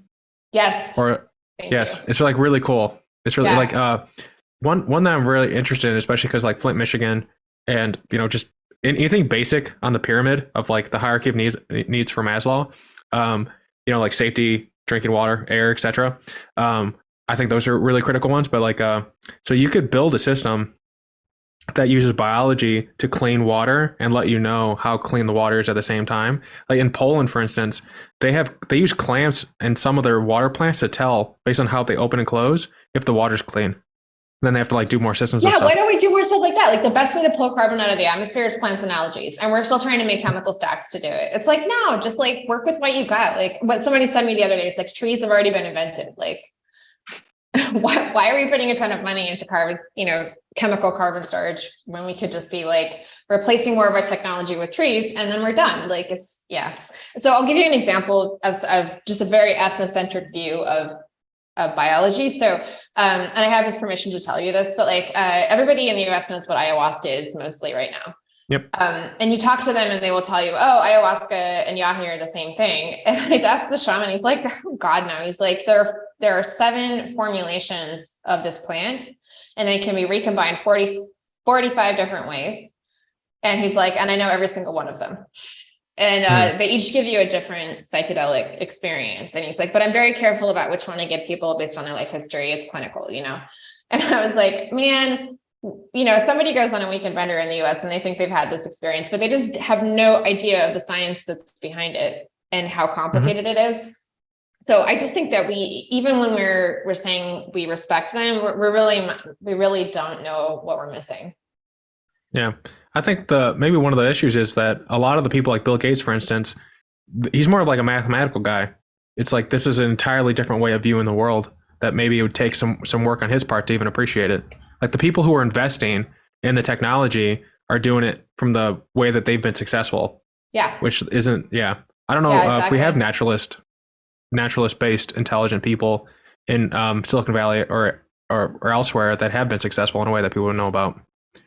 Yes. Or Thank yes, you. it's like really cool. It's really Yeah. like one that I'm really interested in, especially because like Flint, Michigan, and just anything basic on the pyramid of like the hierarchy of needs for Maslow, like safety, drinking water, air, etc. I think those are really critical ones. But like, so you could build a system that uses biology to clean water and let you know how clean the water is at the same time. Like in Poland, for instance, they use clamps in some of their water plants to tell based on how they open and close if the water's clean. Then they have to like do more systems. Yeah, and stuff. why don't we do more stuff like that? Like the best way to pull carbon out of the atmosphere is plants and algae, and we're still trying to make chemical stacks to do it. It's like, no, just like work with what you got. Like what somebody said me the other day is like trees have already been invented. Like why are we putting a ton of money into chemical carbon storage when we could just be like replacing more of our technology with trees and then we're done? Like yeah. So I'll give you an example of just a very ethnocentric view of biology. So, and I have his permission to tell you this, but like everybody in the US knows what ayahuasca is mostly right now. Yep. And you talk to them and they will tell you, oh, ayahuasca and yahi are the same thing. And I asked the shaman, he's like, oh, God, no. He's like, there are 7 formulations of this plant and they can be recombined 45 different ways. And he's like, and I know every single one of them. And they each give you a different psychedelic experience. And he's like, but I'm very careful about which one I give people based on their life history. It's clinical, And I was like, man, somebody goes on a weekend bender in the US and they think they've had this experience, but they just have no idea of the science that's behind it and how complicated it is. So I just think that even when we're saying we respect them, we really don't know what we're missing. Yeah. I think maybe one of the issues is that a lot of the people like Bill Gates, for instance, he's more of like a mathematical guy. It's like this is an entirely different way of viewing the world that maybe it would take some work on his part to even appreciate it. Like the people who are investing in the technology are doing it from the way that they've been successful. Yeah. Which isn't, I don't know exactly. if we have naturalist-based intelligent people in Silicon Valley or elsewhere that have been successful in a way that people would know about.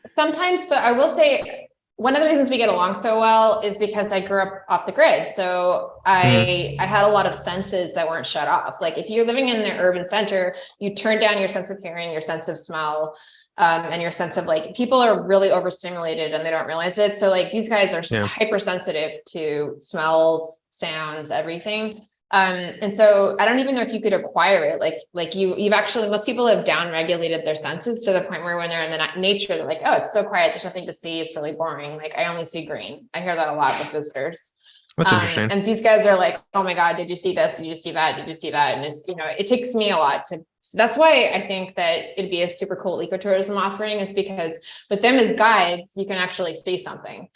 Sometimes, but I will say one of the reasons we get along so well is because I grew up off the grid. So I had a lot of senses that weren't shut off. Like if you're living in the urban center, you turn down your sense of hearing, your sense of smell, and your sense of like, people are really overstimulated and they don't realize it. So like these guys are hypersensitive to smells, sounds, everything. And so I don't even know if you could acquire it. Like you've actually, most people have down-regulated their senses to the point where when they're in the nature, they're like, oh, it's so quiet. There's nothing to see. It's really boring. Like I only see green. I hear that a lot with visitors. That's interesting. And these guys are like, oh my God, did you see this? Did you see that? Did you see that? And it's, it takes me a lot so that's why I think that it'd be a super cool ecotourism offering is because with them as guides, you can actually see something.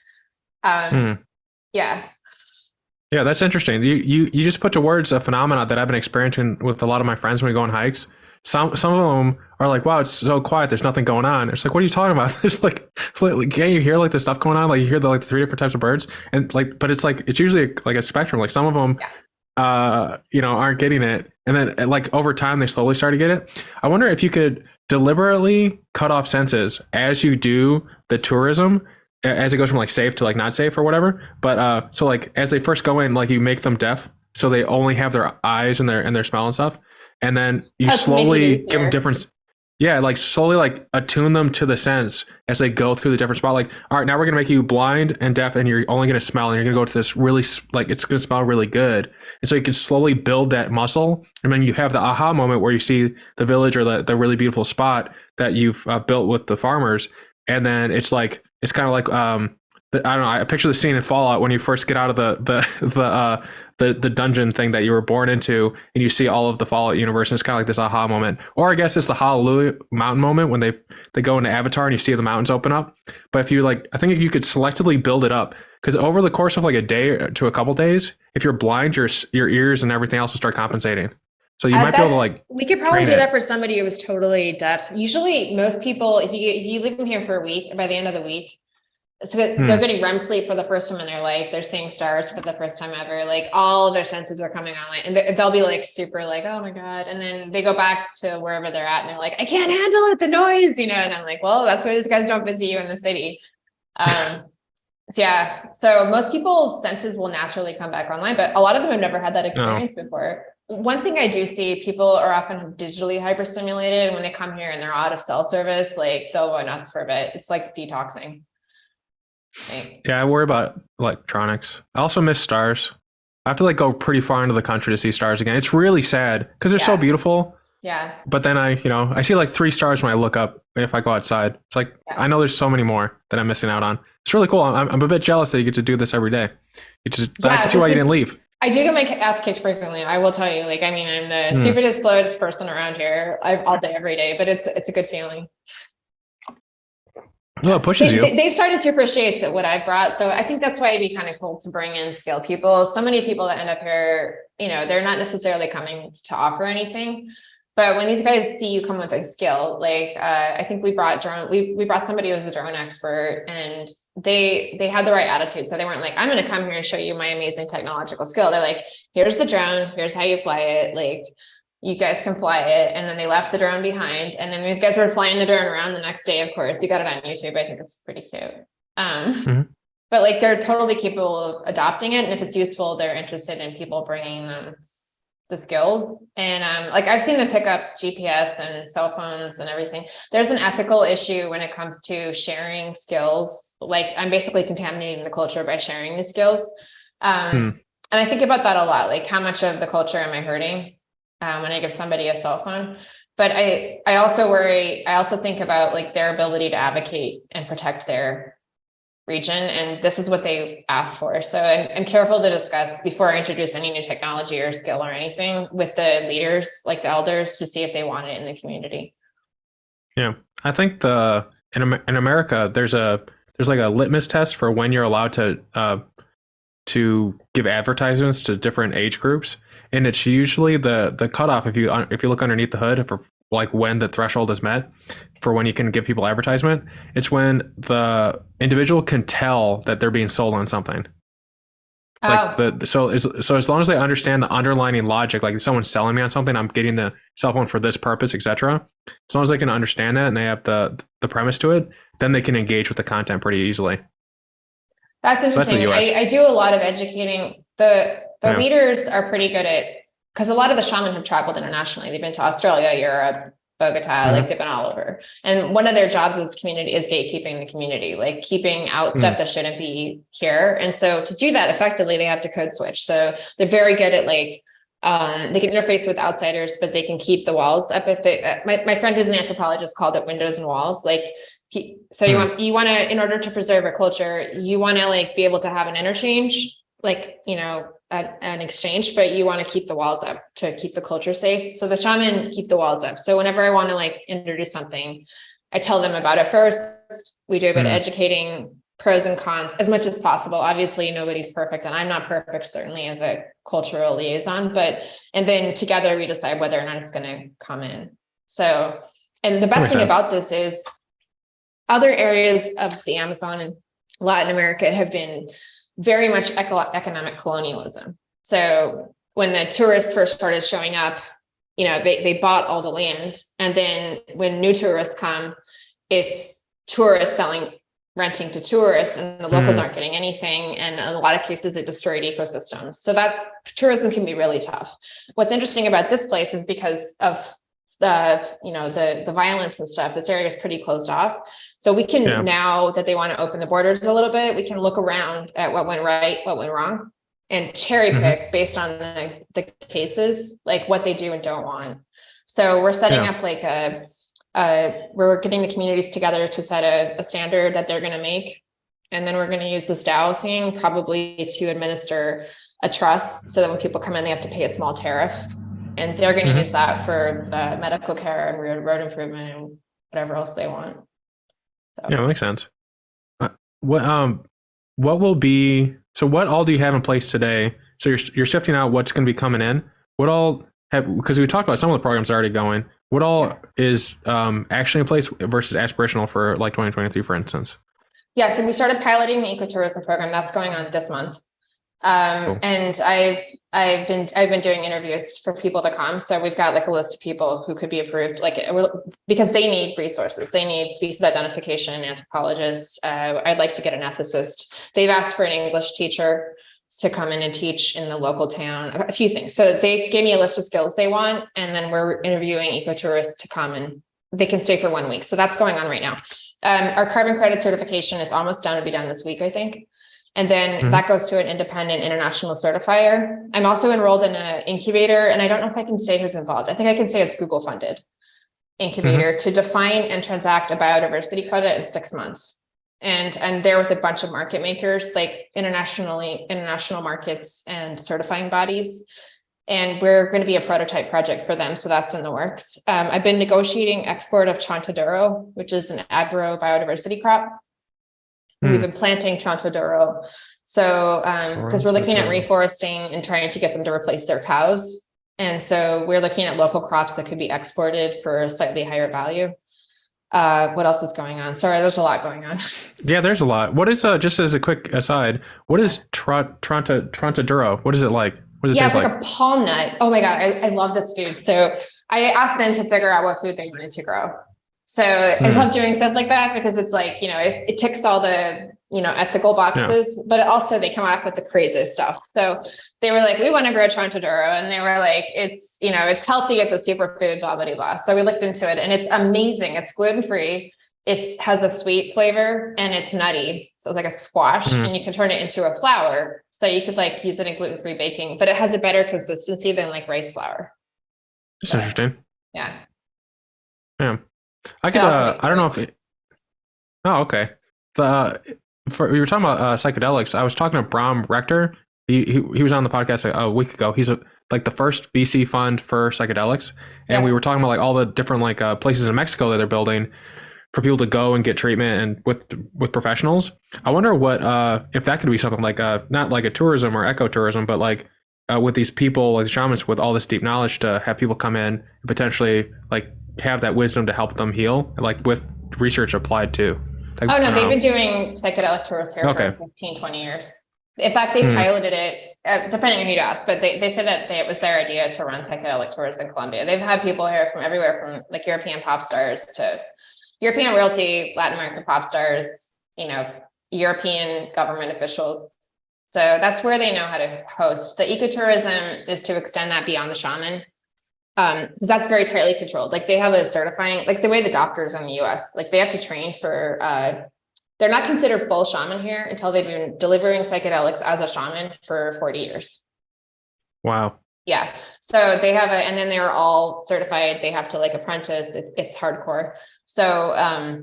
Yeah. Yeah, that's interesting. You just put to words a phenomenon that I've been experiencing with a lot of my friends when we go on hikes. Some of them are like, wow, it's so quiet. There's nothing going on. It's like, what are you talking about? There's like can't you hear like the stuff going on? Like you hear the 3 different types of birds and like, but it's like, it's usually like a spectrum. Like some of them, aren't getting it. And then like over time, they slowly start to get it. I wonder if you could deliberately cut off senses as you do the tourism, as it goes from like safe to like not safe or whatever. But so like as they first go in, like you make them deaf, so they only have their eyes and their smell and stuff, and then you slowly give them different. Yeah, like slowly like attune them to the sense as they go through the different spot. Like, all right, now we're gonna make you blind and deaf, and you're only gonna smell, and you're gonna go to this really like it's gonna smell really good, and so you can slowly build that muscle, and then you have the aha moment where you see the village or the really beautiful spot that you've built with the farmers, and then it's like it's kind of like I don't know. I picture the scene in Fallout when you first get out of the dungeon thing that you were born into, and you see all of the Fallout universe, and it's kind of like this aha moment. Or I guess it's the Hallelujah mountain moment when they go into Avatar and you see the mountains open up. But if you I think if you could selectively build it up, because over the course of like a day to a couple days, if you're blind, your ears and everything else will start compensating. So you might be able to we could probably do that for somebody who was totally deaf. Usually most people, if you live in here for a week, by the end of the week, So they're getting REM sleep for the first time in their life. They're seeing stars for the first time ever. Like all of their senses are coming online, and they'll be like super like, oh my God. And then they go back to wherever they're at and they're like, I can't handle it, the noise, and I'm like, well, that's why these guys don't visit you in the city. So yeah, so most people's senses will naturally come back online, but a lot of them have never had that experience before. One thing I do see, people are often digitally hyperstimulated, and when they come here and they're out of cell service, like they'll go nuts for a bit. It's like detoxing. Right? Yeah, I worry about electronics. I also miss stars. I have to go pretty far into the country to see stars again. It's really sad because they're so beautiful. Yeah. But then I see 3 stars when I look up if I go outside. It's like, I know there's so many more that I'm missing out on. It's really cool. I'm a bit jealous that you get to do this every day. I can see why you didn't leave. I do get my ass kicked frequently. I will tell you, I'm the stupidest, slowest person around here all day, every day, but it's a good feeling. Well, it pushes you. They started to appreciate what I brought. So I think that's why it'd be kind of cool to bring in skilled people. So many people that end up here, they're not necessarily coming to offer anything. But when these guys see you come with a skill, I think we brought somebody who was a drone expert, and they had the right attitude. So they weren't like, I'm going to come here and show you my amazing technological skill. They're like, here's the drone, here's how you fly it. You guys can fly it. And then they left the drone behind. And then these guys were flying the drone around the next day, of course. You got it on YouTube. I think it's pretty cute. But they're totally capable of adopting it. And if it's useful, they're interested in people bringing them the skills. And I've seen them pick up GPS and cell phones and everything. There's an ethical issue when it comes to sharing skills. I'm basically contaminating the culture by sharing the skills. And I think about that a lot. How much of the culture am I hurting when I give somebody a cell phone? But I also think about their ability to advocate and protect their region, and this is what they asked for. So I'm careful to discuss before I introduce any new technology or skill or anything with the leaders, the elders, to see if they want it in the community. Yeah, I think in America there's a litmus test for when you're allowed to give advertisements to different age groups, and it's usually the cutoff if you look underneath the hood for when the threshold is met for when you can give people advertisement. It's when the individual can tell that they're being sold on something. So as long as they understand the underlying logic, if someone's selling me on something, I'm getting the cell phone for this purpose, etc. As long as they can understand that and they have the premise to it, then they can engage with the content pretty easily. That's interesting. I do a lot of educating. The leaders are pretty good at, because a lot of the shaman have traveled internationally. They've been to Australia, Europe, Bogota, they've been all over. And one of their jobs as community is gatekeeping the community, keeping out stuff that shouldn't be here. And so to do that effectively, they have to code switch. So they're very good at they can interface with outsiders, but they can keep the walls up. My friend who's an anthropologist called it windows and walls. You want to, in order to preserve a culture, you want to be able to have an interchange, an exchange, but you want to keep the walls up to keep the culture safe. So the shaman keep the walls up. So whenever I want to introduce something, I tell them about it first. We do a bit of educating, pros and cons as much as possible. Obviously nobody's perfect, and I'm not perfect, certainly as a cultural liaison, and then together we decide whether or not it's going to come in. So, and the best thing about this is other areas of the Amazon and Latin America have been very much economic colonialism. So when the tourists first started showing up, they bought all the land. And then when new tourists come, it's tourists renting to tourists, and the locals aren't getting anything. And in a lot of cases, it destroyed ecosystems. So that tourism can be really tough. What's interesting about this place is because of the violence and stuff, this area is pretty closed off. So we can, now that they want to open the borders a little bit, we can look around at what went right, what went wrong, and cherry pick based on the cases, what they do and don't want. So we're setting up we're getting the communities together to set a standard that they're going to make. And then we're going to use this DAO thing probably to administer a trust, so that when people come in, they have to pay a small tariff. And they're going to use that for medical care and road improvement and whatever else they want. So. Yeah, that makes sense. What all do you have in place today? So you're sifting out what's going to be coming in. What all because we talked about some of the programs already going. What all is actually in place versus aspirational for 2023, for instance? Yeah, so we started piloting the ecotourism program. That's going on this month. Cool. And I've been doing interviews for people to come. So we've got like a list of people who could be approved, like because they need resources. They need species identification, anthropologists. I'd like to get an ethicist. They've asked for an English teacher to come in and teach in the local town, a few things. So they gave me a list of skills they want, and then we're interviewing ecotourists to come, and they can stay for 1 week. So that's going on right now. Our carbon credit certification is almost done to be done this week, I think. And then that goes to an independent international certifier. I'm also enrolled in an incubator, and I don't know if I can say who's involved. I think I can say it's Google funded incubator to define and transact a biodiversity credit in 6 months. And I'm there with a bunch of market makers, like international markets and certifying bodies. And we're going to be a prototype project for them. So that's in the works. I've been negotiating export of chontaduro, which is an agro biodiversity crop. We've been planting chontaduro. So, because we're looking at reforesting and trying to get them to replace their cows. And so we're looking at local crops that could be exported for a slightly higher value. What else is going on? Sorry, there's a lot going on. Yeah, there's a lot. What is, just as a quick aside, what is Trontaduro? What is it like? What does it taste like a palm nut. Oh my God, I love this food. So I asked them to figure out what food they wanted to grow. So I love doing stuff like that because it's like, it ticks all the, ethical boxes, but also they come up with the craziest stuff. So they were like, we want to grow Chontaduro. And they were like, it's healthy. It's a superfood, blah, blah, blah. So we looked into it and it's amazing. It's gluten-free. It has a sweet flavor and it's nutty. So it's like a squash and you can turn it into a flour. So you could like use it in gluten-free baking, but it has a better consistency than like rice flour. That's interesting. Yeah. Yeah. I could, I don't know if it, oh, okay. We were talking about psychedelics. I was talking to Bram Rector. He was on the podcast a week ago. He's like the first VC fund for psychedelics. And we were talking about like all the different like places in Mexico that they're building for people to go and get treatment and with professionals. I wonder what, if that could be something like not like a tourism or ecotourism, but like with these people, like the shamans with all this deep knowledge to have people come in and potentially like have that wisdom to help them heal, like with research applied too. Like, oh no, they've been doing psychedelic tours here for 15, 20 years. In fact, they piloted it, depending on who you ask, but they said that it was their idea to run psychedelic tours in Colombia. They've had people here from everywhere, from like European pop stars to European royalty, Latin American pop stars, European government officials. So that's where they know how to host. The ecotourism is to extend that beyond the shaman. Because that's very tightly controlled. Like they have a certifying, like the way the doctors in the US, like they have to train for, they're not considered full shaman here until they've been delivering psychedelics as a shaman for 40 years. Wow. Yeah. So they have and then they're all certified. They have to like apprentice. It's hardcore. So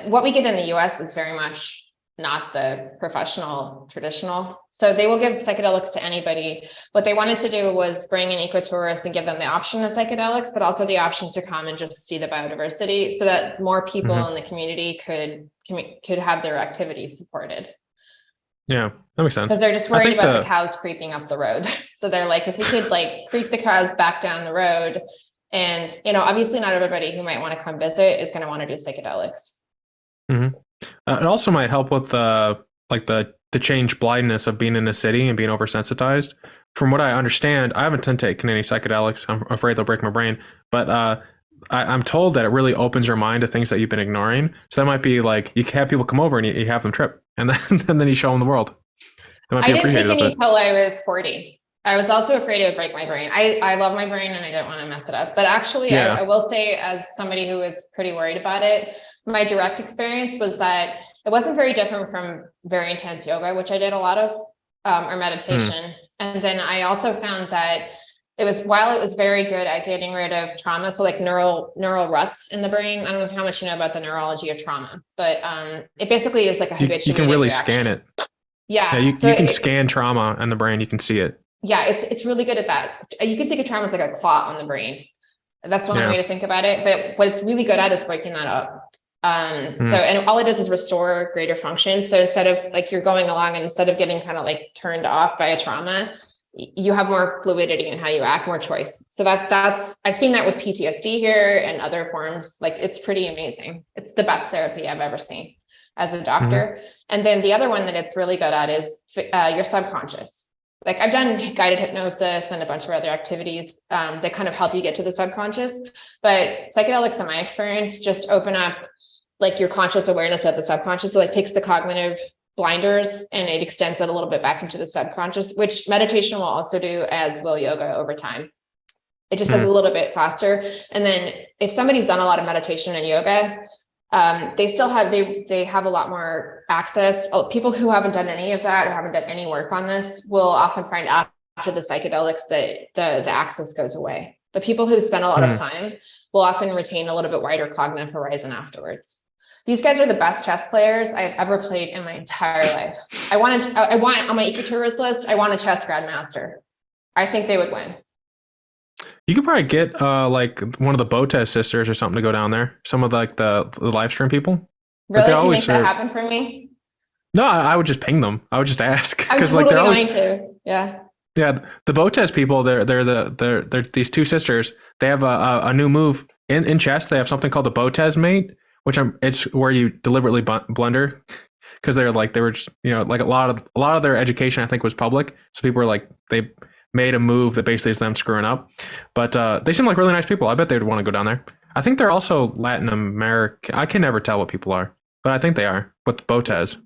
what we get in the US is very much not the professional traditional. So they will give psychedelics to anybody. What they wanted to do was bring in ecotourists and give them the option of psychedelics, but also the option to come and just see the biodiversity so that more people in the community could have their activities supported. Yeah, that makes sense. Because they're just worried about the cows creeping up the road. So they're like, if we could like creep the cows back down the road, and obviously not everybody who might want to come visit is going to want to do psychedelics. It also might help with the change blindness of being in a city and being oversensitized. From what I understand, I haven't taken any psychedelics. I'm afraid they'll break my brain, but I'm told that it really opens your mind to things that you've been ignoring. So that might be like you have people come over and you have them trip, and then you show them the world. I didn't take any until I was 40. I was also afraid it would break my brain. I love my brain and I didn't want to mess it up. But actually, I will say, as somebody who was pretty worried about it, my direct experience was that it wasn't very different from very intense yoga, which I did a lot of, or meditation. And then I also found that while it was very good at getting rid of trauma, so like neural ruts in the brain. I don't know how much you know about the neurology of trauma, but it basically is like a habitual. You can really scan it. Yeah, you can scan trauma in the brain. You can see it. Yeah, it's really good at that. You can think of trauma as like a clot on the brain. That's one way to think about it. But what it's really good at is breaking that up. And all it does is restore greater function. So instead of like you're going along and instead of getting kind of like turned off by a trauma, you have more fluidity in how you act, more choice. So that's I've seen that with PTSD here and other forms. Like it's pretty amazing. It's the best therapy I've ever seen. as a doctor. And then the other one that it's really good at is your subconscious. Like I've done guided hypnosis and a bunch of other activities that kind of help you get to the subconscious. But psychedelics, in my experience, just open up like your conscious awareness of the subconscious. So it takes the cognitive blinders and it extends it a little bit back into the subconscious, which meditation will also do, as will yoga over time. It just is a little bit faster. And then if somebody's done a lot of meditation and yoga, they still have, they have a lot more access. People who haven't done any of that or haven't done any work on this will often find after the psychedelics that the access goes away. But people who spend a lot of time will often retain a little bit wider cognitive horizon afterwards. These guys are the best chess players I've ever played in my entire life. I want on my ecotourist list, I want a chess grandmaster. I think they would win. You could probably get like one of the Botez sisters or something to go down there. Some of like the live stream people. Really? Can you make that happen for me? No, I would just ping them. I would just ask. I'm totally going to. Yeah. Yeah, the Botez people, they're these two sisters. They have a new move in chess. They have something called the Botez mate, which it's where you deliberately blunder, because they were just, like a lot of their education I think was public, so people were like, they made a move that basically is them screwing up. But they seem like really nice people. I bet they'd want to go down there. I think they're also Latin American. I can never tell what people are, but I think they are with Botez.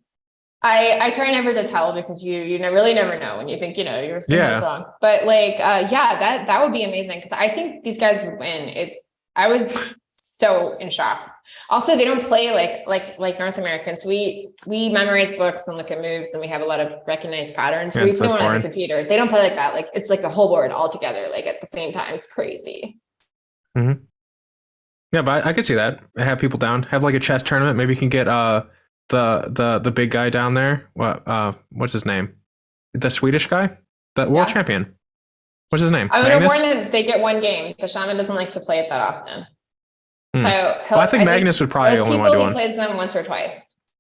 I try never to tell, because you really never know when you think you're something's wrong. But that would be amazing, because I think these guys would win. I was so in shock. Also, they don't play like North Americans. We memorize books and look at moves, and we have a lot of recognized patterns. We play on the computer. They don't play like that. Like it's like the whole board all together, like at the same time. It's crazy. Mm-hmm. Yeah, but I could see that. Have people down. Have like a chess tournament. Maybe you can get the big guy down there. What's his name? The Swedish guy, the world champion. What's his name? I'm gonna warn them. They get one game. The shaman doesn't like to play it that often. So I think Magnus would probably only want to do one. He plays them once or twice.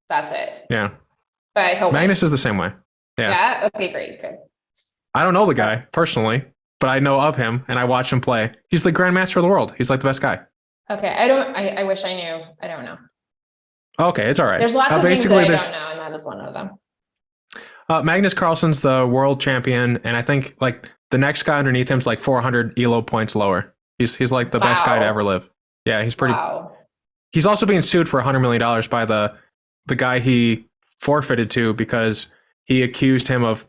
That's it. Yeah. But Magnus is the same way. Yeah. Yeah. Okay. Great. Good. I don't know the guy personally, but I know of him and I watch him play. He's the grandmaster of the world. He's like the best guy. Okay. I wish I knew. I don't know. Okay, it's all right. There's lots of things that I don't know, and that is one of them. Magnus Carlsen's the world champion, and I think like the next guy underneath him is like 400 ELO points lower. He's like the best guy to ever live. Yeah, he's pretty. Wow. He's also being sued for $100 million by the guy he forfeited to, because he accused him of,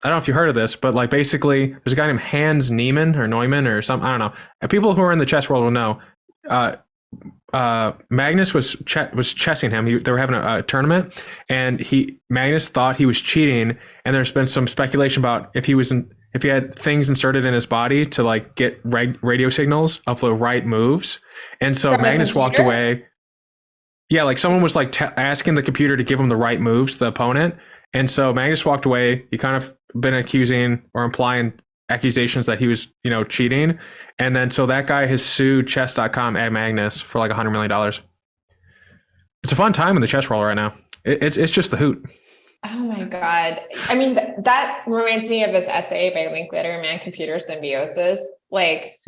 I don't know if you heard of this, but like basically there's a guy named Hans Neumann or something. I don't know. And people who are in the chess world will know. Magnus was chessing him. They were having a tournament, and Magnus thought he was cheating. And there's been some speculation about if he had things inserted in his body to like get radio signals of the right moves. And so Magnus walked away. Yeah, like someone was like asking the computer to give him the right moves, the opponent. And so Magnus walked away. He kind of been accusing or implying accusations that he was, cheating. And then so that guy has sued chess.com at Magnus for like $100 million. It's a fun time in the chess world right now. It's just the hoot. Oh my God. I mean, that reminds me of this essay by Linklater, Man-Computer Symbiosis. Like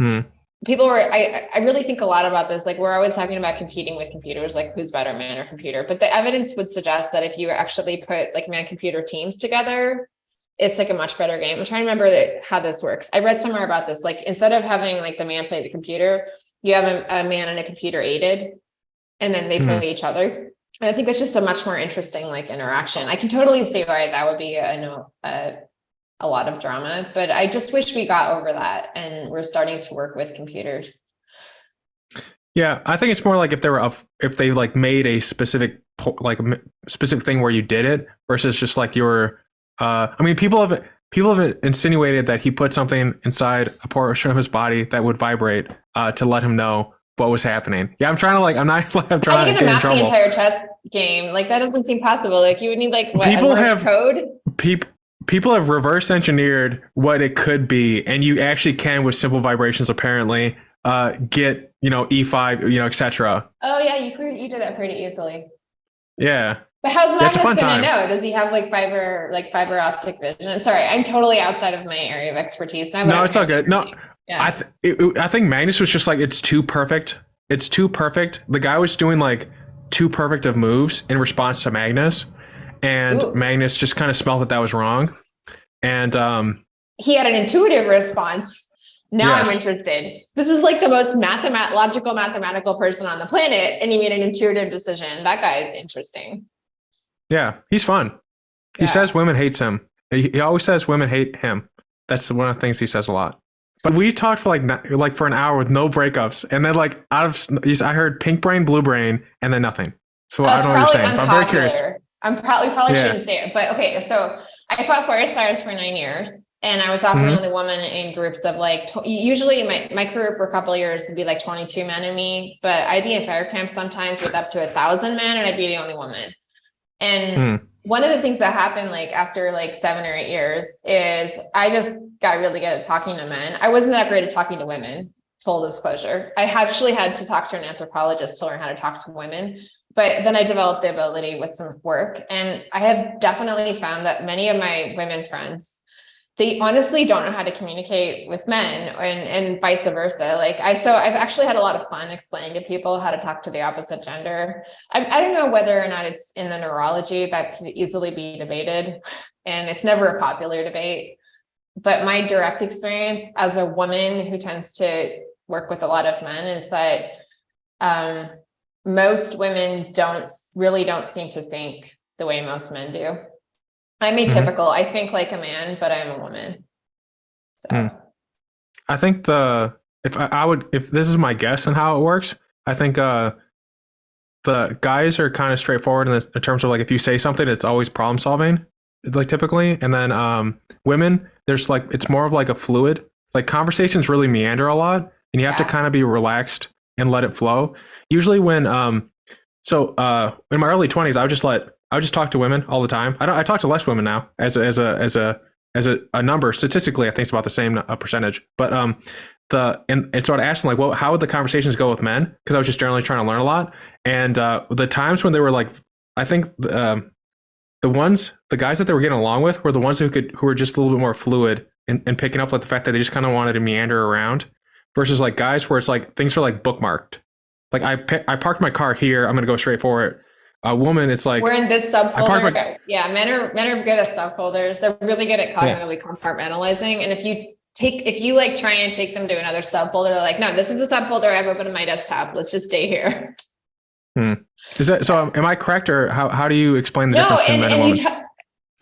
people were, I really think a lot about this. Like we're always talking about competing with computers, like who's better, man or computer. But the evidence would suggest that if you actually put like man-computer teams together, it's like a much better game. I'm trying to remember how this works. I read somewhere about this. Like instead of having like the man play the computer, you have a man and a computer aided, and then they play each other. And I think that's just a much more interesting like interaction. I can totally see why that would be a lot of drama, but I just wish we got over that and we're starting to work with computers. Yeah, I think it's more like if they like made a specific thing where you did it versus just like your. I mean, people have insinuated that he put something inside a portion of his body that would vibrate to let him know what was happening. Yeah, I'm trying to get in trouble. The entire chess game, like that doesn't seem possible. Like you would need like what, code. People have reverse engineered what it could be, and you actually can with simple vibrations apparently get E5, etc. Oh yeah, you did that pretty easily. Yeah. But how's Magnus gonna know? Does he have like fiber optic vision? Sorry, I'm totally outside of my area of expertise. No, it's all good. No, yeah. I think Magnus was just like, it's too perfect. It's too perfect. The guy was doing like too perfect of moves in response to Magnus, and Ooh. Magnus just kind of smelled that was wrong, and He had an intuitive response. Now I'm yes, interested. This is like the most mathematical person on the planet, and he made an intuitive decision. That guy is interesting. yeah, he's fun. He Yeah. says women hates him. He always says women hate him. That's one of the things he says a lot. But we talked for like for an hour with no breakups, and then like I heard pink brain, blue brain, and then nothing. So I don't know what you're saying. But I'm very curious. We probably shouldn't say it, but okay. So I fought forest fires for 9 years, and I was often the only woman in groups of like. Usually, my crew for a couple of years would be like 22 men and me, but I'd be in fire camps sometimes with up to 1,000 men, and I'd be the only woman. And one of the things that happened like after like 7 or 8 years is I just got really good at talking to men. I wasn't that great at talking to women, full disclosure. I actually had to talk to an anthropologist to learn how to talk to women, but then I developed the ability with some work. And I have definitely found that many of my women friends, they honestly don't know how to communicate with men, and vice versa. So I've actually had a lot of fun explaining to people how to talk to the opposite gender. I don't know whether or not it's in the neurology. That could easily be debated, and it's never a popular debate. But my direct experience as a woman who tends to work with a lot of men is that most women don't seem to think the way most men do. I'm atypical. I think like a man, but I'm a woman. So I think if this is my guess on how it works, I think the guys are kind of straightforward in terms of like if you say something, it's always problem solving, like typically, and then women, there's like it's more of like a fluid. Like conversations really meander a lot, and you have to kind of be relaxed and let it flow. Usually when in my early 20s, I would just talk to women all the time. I talk to less women now as a number. Statistically, I think it's about the same percentage. But and so I'd ask them like, well, how would the conversations go with men? Because I was just generally trying to learn a lot. And the times when they were like, I think the guys that they were getting along with were the ones who were just a little bit more fluid and picking up like the fact that they just kind of wanted to meander around, versus like guys where it's like things are like bookmarked. Like I parked my car here, I'm gonna go straight for it. A woman, it's like we're in this subfolder. Yeah, men are good at subfolders. They're really good at cognitively compartmentalizing. And if you like try and take them to another subfolder, they're like, no, this is the subfolder I've opened on my desktop. Let's just stay here. Is that so? Am I correct, or how do you explain the difference between men and women?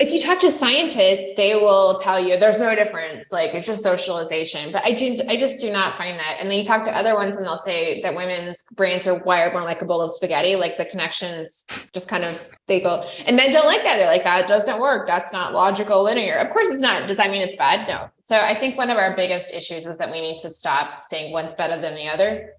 If you talk to scientists, they will tell you there's no difference. Like it's just socialization. But I just do not find that. And then you talk to other ones and they'll say that women's brains are wired more like a bowl of spaghetti. Like the connections just kind of, they go, and men don't like that. They're like, that doesn't work. That's not logical, linear. Of course it's not. Does that mean it's bad? No. So I think one of our biggest issues is that we need to stop saying one's better than the other.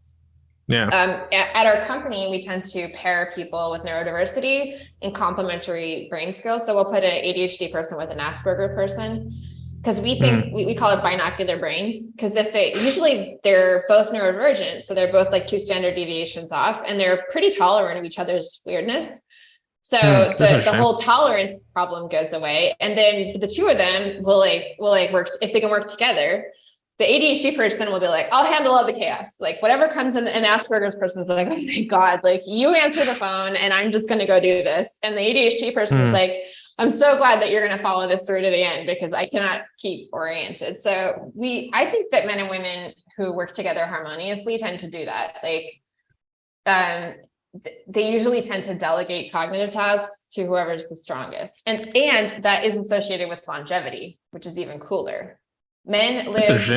Yeah. At our company, we tend to pair people with neurodiversity and complementary brain skills. So we'll put an ADHD person with an Asperger person, because we think we call it binocular brains. Because they're both neurodivergent, so they're both like 2 standard deviations off, and they're pretty tolerant of each other's weirdness. So the whole tolerance problem goes away, and then the two of them will work if they can work together. The ADHD person will be like, I'll handle all the chaos. Like whatever comes in, and Asperger's person's like, oh my God, like you answer the phone and I'm just going to go do this. And the ADHD person is like, I'm so glad that you're going to follow this through to the end because I cannot keep oriented. So I think that men and women who work together harmoniously tend to do that. Like, they usually tend to delegate cognitive tasks to whoever's the strongest. And that is associated with longevity, which is even cooler. Men live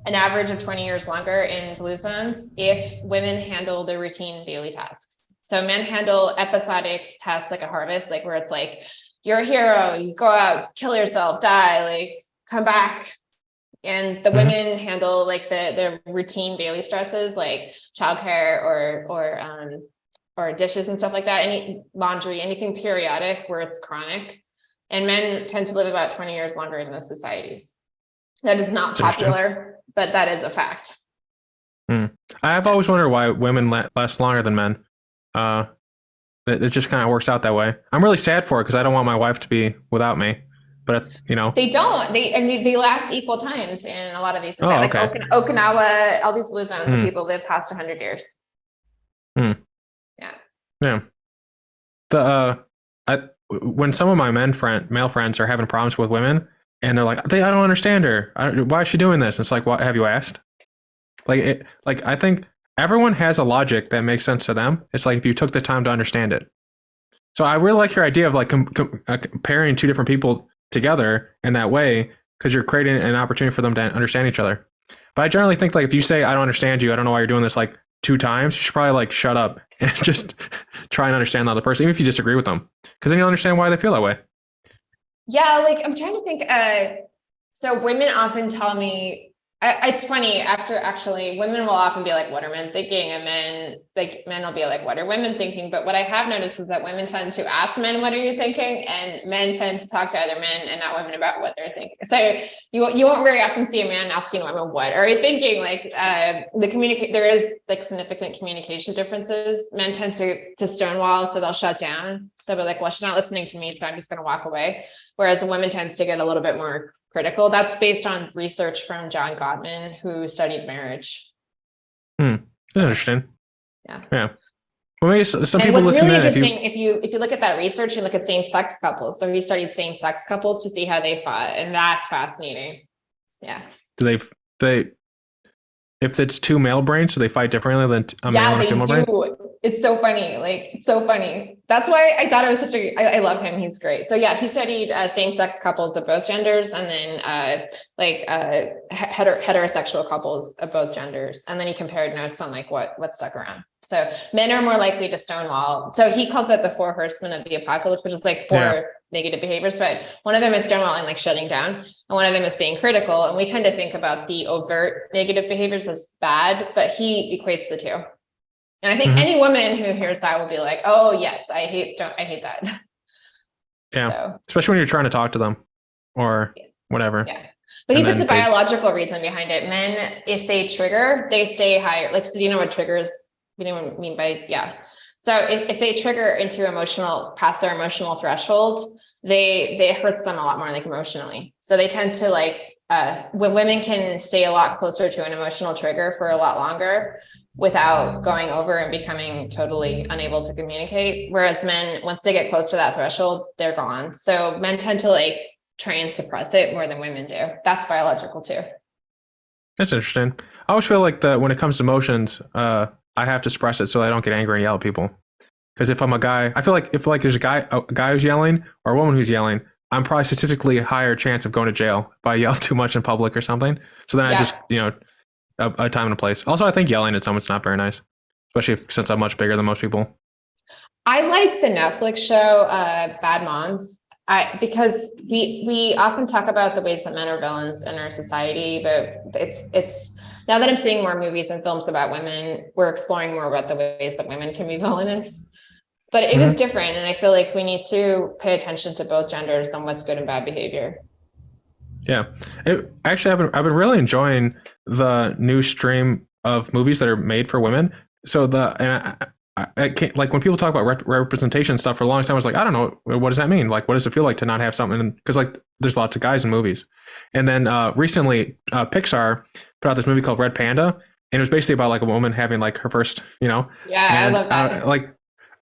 an average of 20 years longer in blue zones if women handle their routine daily tasks. So men handle episodic tasks like a harvest, like where it's like, you're a hero, you go out, kill yourself, die, like come back. And the women handle like the routine daily stresses like childcare or dishes and stuff like that, any laundry, anything periodic where it's chronic. And men tend to live about 20 years longer in those societies. That is not popular, but that is a fact. I've always wondered why women last longer than men. It just kind of works out that way. I'm really sad for it because I don't want my wife to be without me. But they don't. They last equal times in a lot of these. Like Okinawa, all these blue zones where people live past 100 years. Yeah. when some of my male friends are having problems with women, and they're like, I don't understand her. Why is she doing this? It's like, what have you asked? Like I think everyone has a logic that makes sense to them. It's like if you took the time to understand it. So I really like your idea of like comparing two different people together in that way, because you're creating an opportunity for them to understand each other. But I generally think like if you say, I don't understand you, I don't know why you're doing this like 2 times, you should probably like shut up and just try and understand the other person, even if you disagree with them, because then you'll understand why they feel that way. Yeah, like I'm trying to think. So women often tell me, it's funny, actually, women will often be like, what are men thinking? And men will be like, what are women thinking? But what I have noticed is that women tend to ask men, what are you thinking? And men tend to talk to other men and not women about what they're thinking. So you won't very often see a man asking women, what are you thinking? Like there is like significant communication differences. Men tend to stonewall, so they'll shut down. They'll be like, well, she's not listening to me, so I'm just going to walk away. Whereas the women tends to get a little bit more critical. That's based on research from John Gottman, who studied marriage. That's interesting. Yeah. Well, maybe some and people what's listen really in. Interesting, if you look at that research, you look at same-sex couples. So he studied same-sex couples to see how they fought, and that's fascinating. Yeah. Do they if it's 2 male brains, do they fight differently than a male and a female brain? It's so funny. Like, it's so funny. That's why I thought it was I love him. He's great. So yeah, he studied same-sex couples of both genders, and then heterosexual couples of both genders. And then he compared notes on like what stuck around. So men are more likely to stonewall. So he calls it the 4 horsemen of the apocalypse, which is like 4 negative behaviors, but one of them is stonewalling, like shutting down, and one of them is being critical. And we tend to think about the overt negative behaviors as bad, but he equates the 2. And I think any woman who hears that will be like, oh yes, I hate that. Yeah. So, especially when you're trying to talk to them or whatever. Yeah. But he puts a biological reason behind it. Men, if they trigger, they stay higher. Like, so do you know what triggers? You know what I mean by, So if they trigger past their emotional threshold, it hurts them a lot more, like emotionally. So they tend to when women can stay a lot closer to an emotional trigger for a lot longer without going over and becoming totally unable to communicate. Whereas men, once they get close to that threshold, they're gone. So men tend to try and suppress it more than women do. That's biological too. That's interesting. I always feel like that when it comes to emotions, I have to suppress it so I don't get angry and yell at people. Because if I'm a guy, I feel like if there's a guy who's yelling or a woman who's yelling, I'm probably statistically a higher chance of going to jail if I yell too much in public or something. So then I just, a time and a place. Also, I think yelling at someone's not very nice, especially since I'm much bigger than most people. I like the Netflix show Bad Moms, because we often talk about the ways that men are villains in our society, but it's now that I'm seeing more movies and films about women, we're exploring more about the ways that women can be villainous. But it is different, and I feel like we need to pay attention to both genders and what's good and bad behavior. Yeah, actually, I've been really enjoying the new stream of movies that are made for women. So I can't, like when people talk about representation stuff for a long time, I was like, I don't know, what does that mean? Like, what does it feel like to not have something? Because like there's lots of guys in movies. And then recently, Pixar put out this movie called Red Panda, and it was basically about like a woman having like her first, Yeah, and, I love that.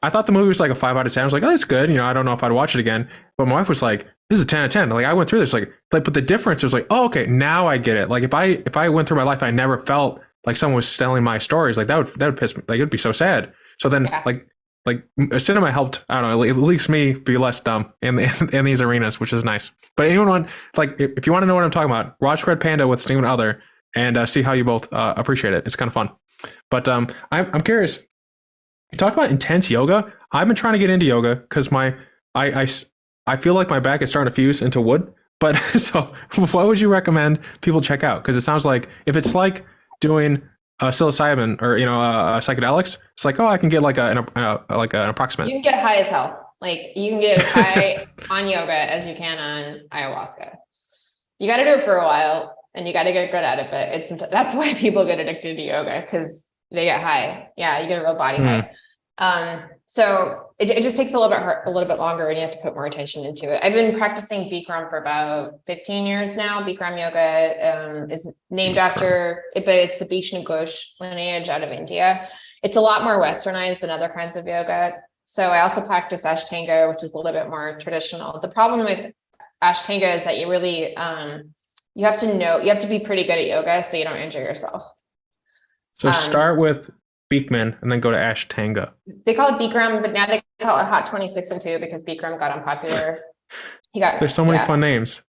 I thought the movie was like a 5 out of 10. I was like, oh, it's good. I don't know if I'd watch it again. But my wife was like, this is a 10 out of 10. Like I went through this, but the difference was like, oh, okay, now I get it. Like if I went through my life, I never felt like someone was telling my stories. Like that would piss me. Like it'd be so sad. So then like cinema helped, I don't know, at least me be less dumb in these arenas, which is nice. But anyone want, if you want to know what I'm talking about, watch Red Panda with Steve and Other and see how you both appreciate it. It's kind of fun. But I'm curious. You talked about intense yoga. I've been trying to get into yoga because I feel like my back is starting to fuse into wood. But so what would you recommend people check out? Because it sounds like if it's like doing psilocybin or psychedelics, it's like, oh, I can get like an approximate. You can get high as hell. Like you can get high on yoga as you can on ayahuasca. You got to do it for a while and you got to get good at it. But that's why people get addicted to yoga, because they get high. Yeah, you get a real body high. So it just takes a little bit longer, and you have to put more attention into it. I've been practicing Bikram for about 15 years now. Bikram yoga is named after it, but it's the Vishnu Ghosh lineage out of India. It's a lot more westernized than other kinds of yoga. So I also practice Ashtanga, which is a little bit more traditional. The problem with Ashtanga is that you really, you have to be pretty good at yoga so you don't injure yourself. So start with Beekman and then go to Ashtanga. They call it Bikram, but now they call it Hot 26 and 2 because Bikram got unpopular. There's so many fun names.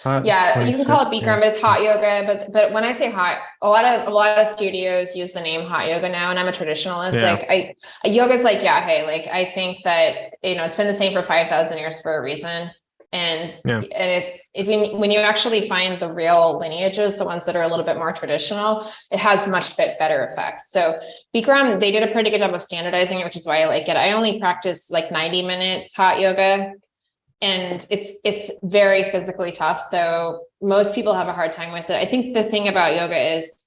You can call it Bikram, but it's hot yoga. But when I say hot, a lot of studios use the name hot yoga now, and I'm a traditionalist. Like yoga's like, hey, like I think that it's been the same for 5,000 years for a reason. And when you actually find the real lineages, the ones that are a little bit more traditional, it has much better effects. So Bikram, they did a pretty good job of standardizing it, which is why I like it. I only practice like 90 minutes hot yoga, and it's very physically tough. So most people have a hard time with it. I think the thing about yoga is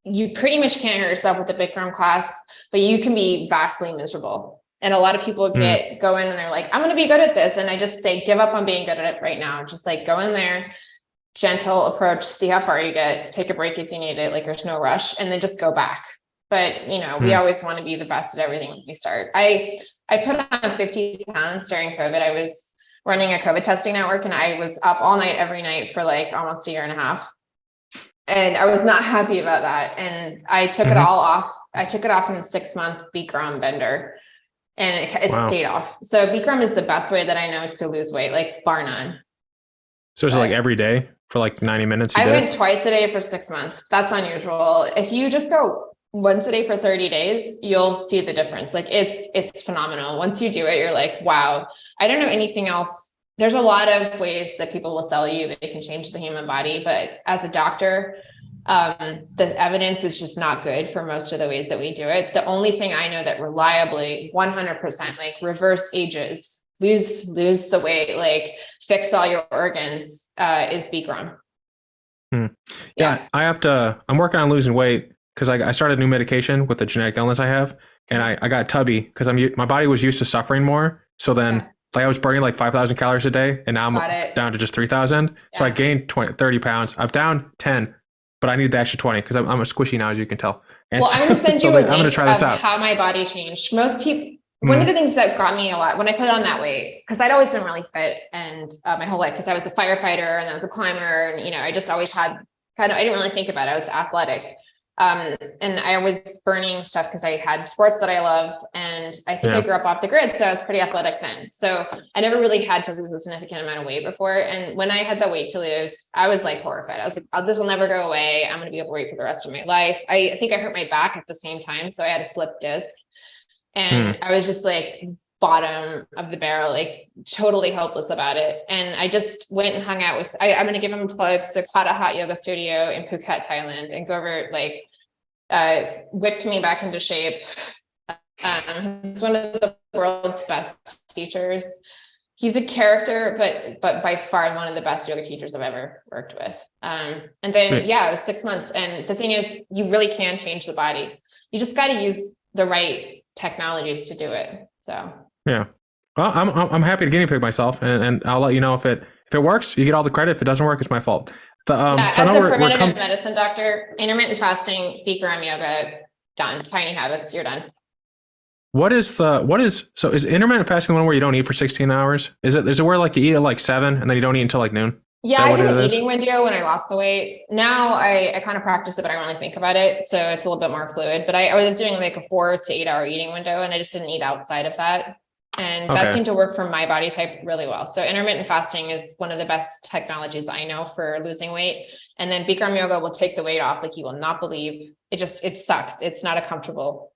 you pretty much can't hurt yourself with the Bikram class, but you can be vastly miserable. And a lot of people go in and they're like, I'm going to be good at this. And I just say, give up on being good at it right now. Just like go in there, gentle approach, see how far you get, take a break if you need it. Like there's no rush, and then just go back. But, we always want to be the best at everything when we start. I put on 50 pounds during COVID. I was running a COVID testing network, and I was up all night, every night for like almost a year and a half. And I was not happy about that. And I took it all off. I took it off in a 6-month Bikram bender. And it stayed off. So Bikram is the best way that I know to lose weight, like bar none. So is it like every day for like 90 minutes? I went twice a day for 6 months. That's unusual. If you just go once a day for 30 days, you'll see the difference. Like it's phenomenal. Once you do it, you're like, wow, I don't know anything else. There's a lot of ways that people will sell you that they can change the human body. But as a doctor, the evidence is just not good for most of the ways that we do it. The only thing I know that reliably 100% like reverse ages, lose the weight, like fix all your organs, is Bikram. Yeah, I'm working on losing weight because I started a new medication with the genetic illness I have, and I got tubby because my body was used to suffering more. So then like I was burning like 5,000 calories a day, and now I'm down to just 3,000. So I gained 30 pounds. I'm down 10. But I need the extra 20 because I'm a squishy now, as you can tell. And I'm going to send you a link I'm gonna try this out. How my body changed. Most people, one of the things that got me a lot when I put on that weight, because I'd always been really fit and my whole life, because I was a firefighter and I was a climber, and I just always had I didn't really think about it. I was athletic. And I was burning stuff because I had sports that I loved. And I think I grew up off the grid. So I was pretty athletic then. So I never really had to lose a significant amount of weight before. And when I had the weight to lose, I was like horrified. I was like, oh, this will never go away. I'm going to be overweight for the rest of my life. I think I hurt my back at the same time. So I had a slip disc, and I was just like bottom of the barrel, like totally hopeless about it. And I just went and hung out with, I'm going to give them plugs to Kata Hot Yoga Studio in Phuket, Thailand, and go over like, whipped me back into shape. He's one of the world's best teachers. He's a character, but by far one of the best yoga teachers I've ever worked with. And then, it was 6 months. And the thing is, you really can change the body. You just got to use the right technologies to do it. So, yeah. Well, I'm happy to guinea pig myself, and I'll let you know if it works. You get all the credit. If it doesn't work, it's my fault. As a preventative medicine doctor, intermittent fasting, Bikram yoga, done. Tiny habits, you're done. So is intermittent fasting the one where you don't eat for 16 hours? Is it where like you eat at like 7 and then you don't eat until like noon? Yeah, I did an eating window when I lost the weight. Now I kind of practice it, but I don't really think about it. So it's a little bit more fluid, but I was doing like a 4 to 8 hour eating window, and I just didn't eat outside of that. And that seemed to work for my body type really well. So intermittent fasting is one of the best technologies I know for losing weight. And then Bikram yoga will take the weight off like you will not believe. It sucks. It's not a comfortable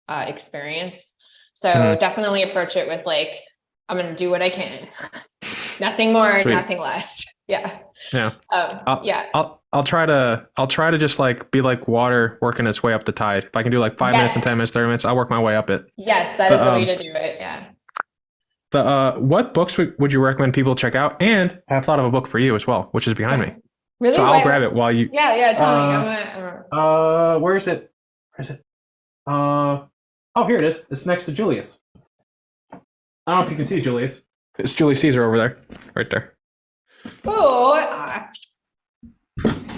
experience. So definitely approach it with like, I'm going to do what I can. Nothing more, nothing less. Yeah. Yeah. I'll try to just like be like water working its way up the tide. If I can do like 5 minutes and 10 minutes, 30 minutes, I'll work my way up it. Yes, that is the way to do it. Yeah. What books would you recommend people check out? And I have thought of a book for you as well, which is behind me. Really? So I'll grab it while you. Yeah. Tell me. Where is it? Oh, here it is. It's next to Julius. I don't know if you can see Julius. It's Julius Caesar over there, right there. Oh.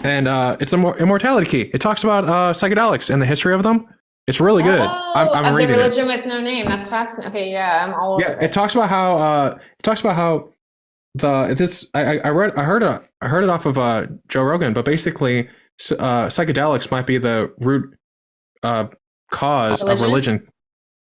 And it's Immortality Key. It talks about psychedelics and the history of them. It's really good. Oh, I'm of the reading it. religion with no name. That's fascinating. Okay, yeah, I'm all over Yeah, this. it talks about how I heard it off of Joe Rogan, but basically psychedelics might be the root cause of religion.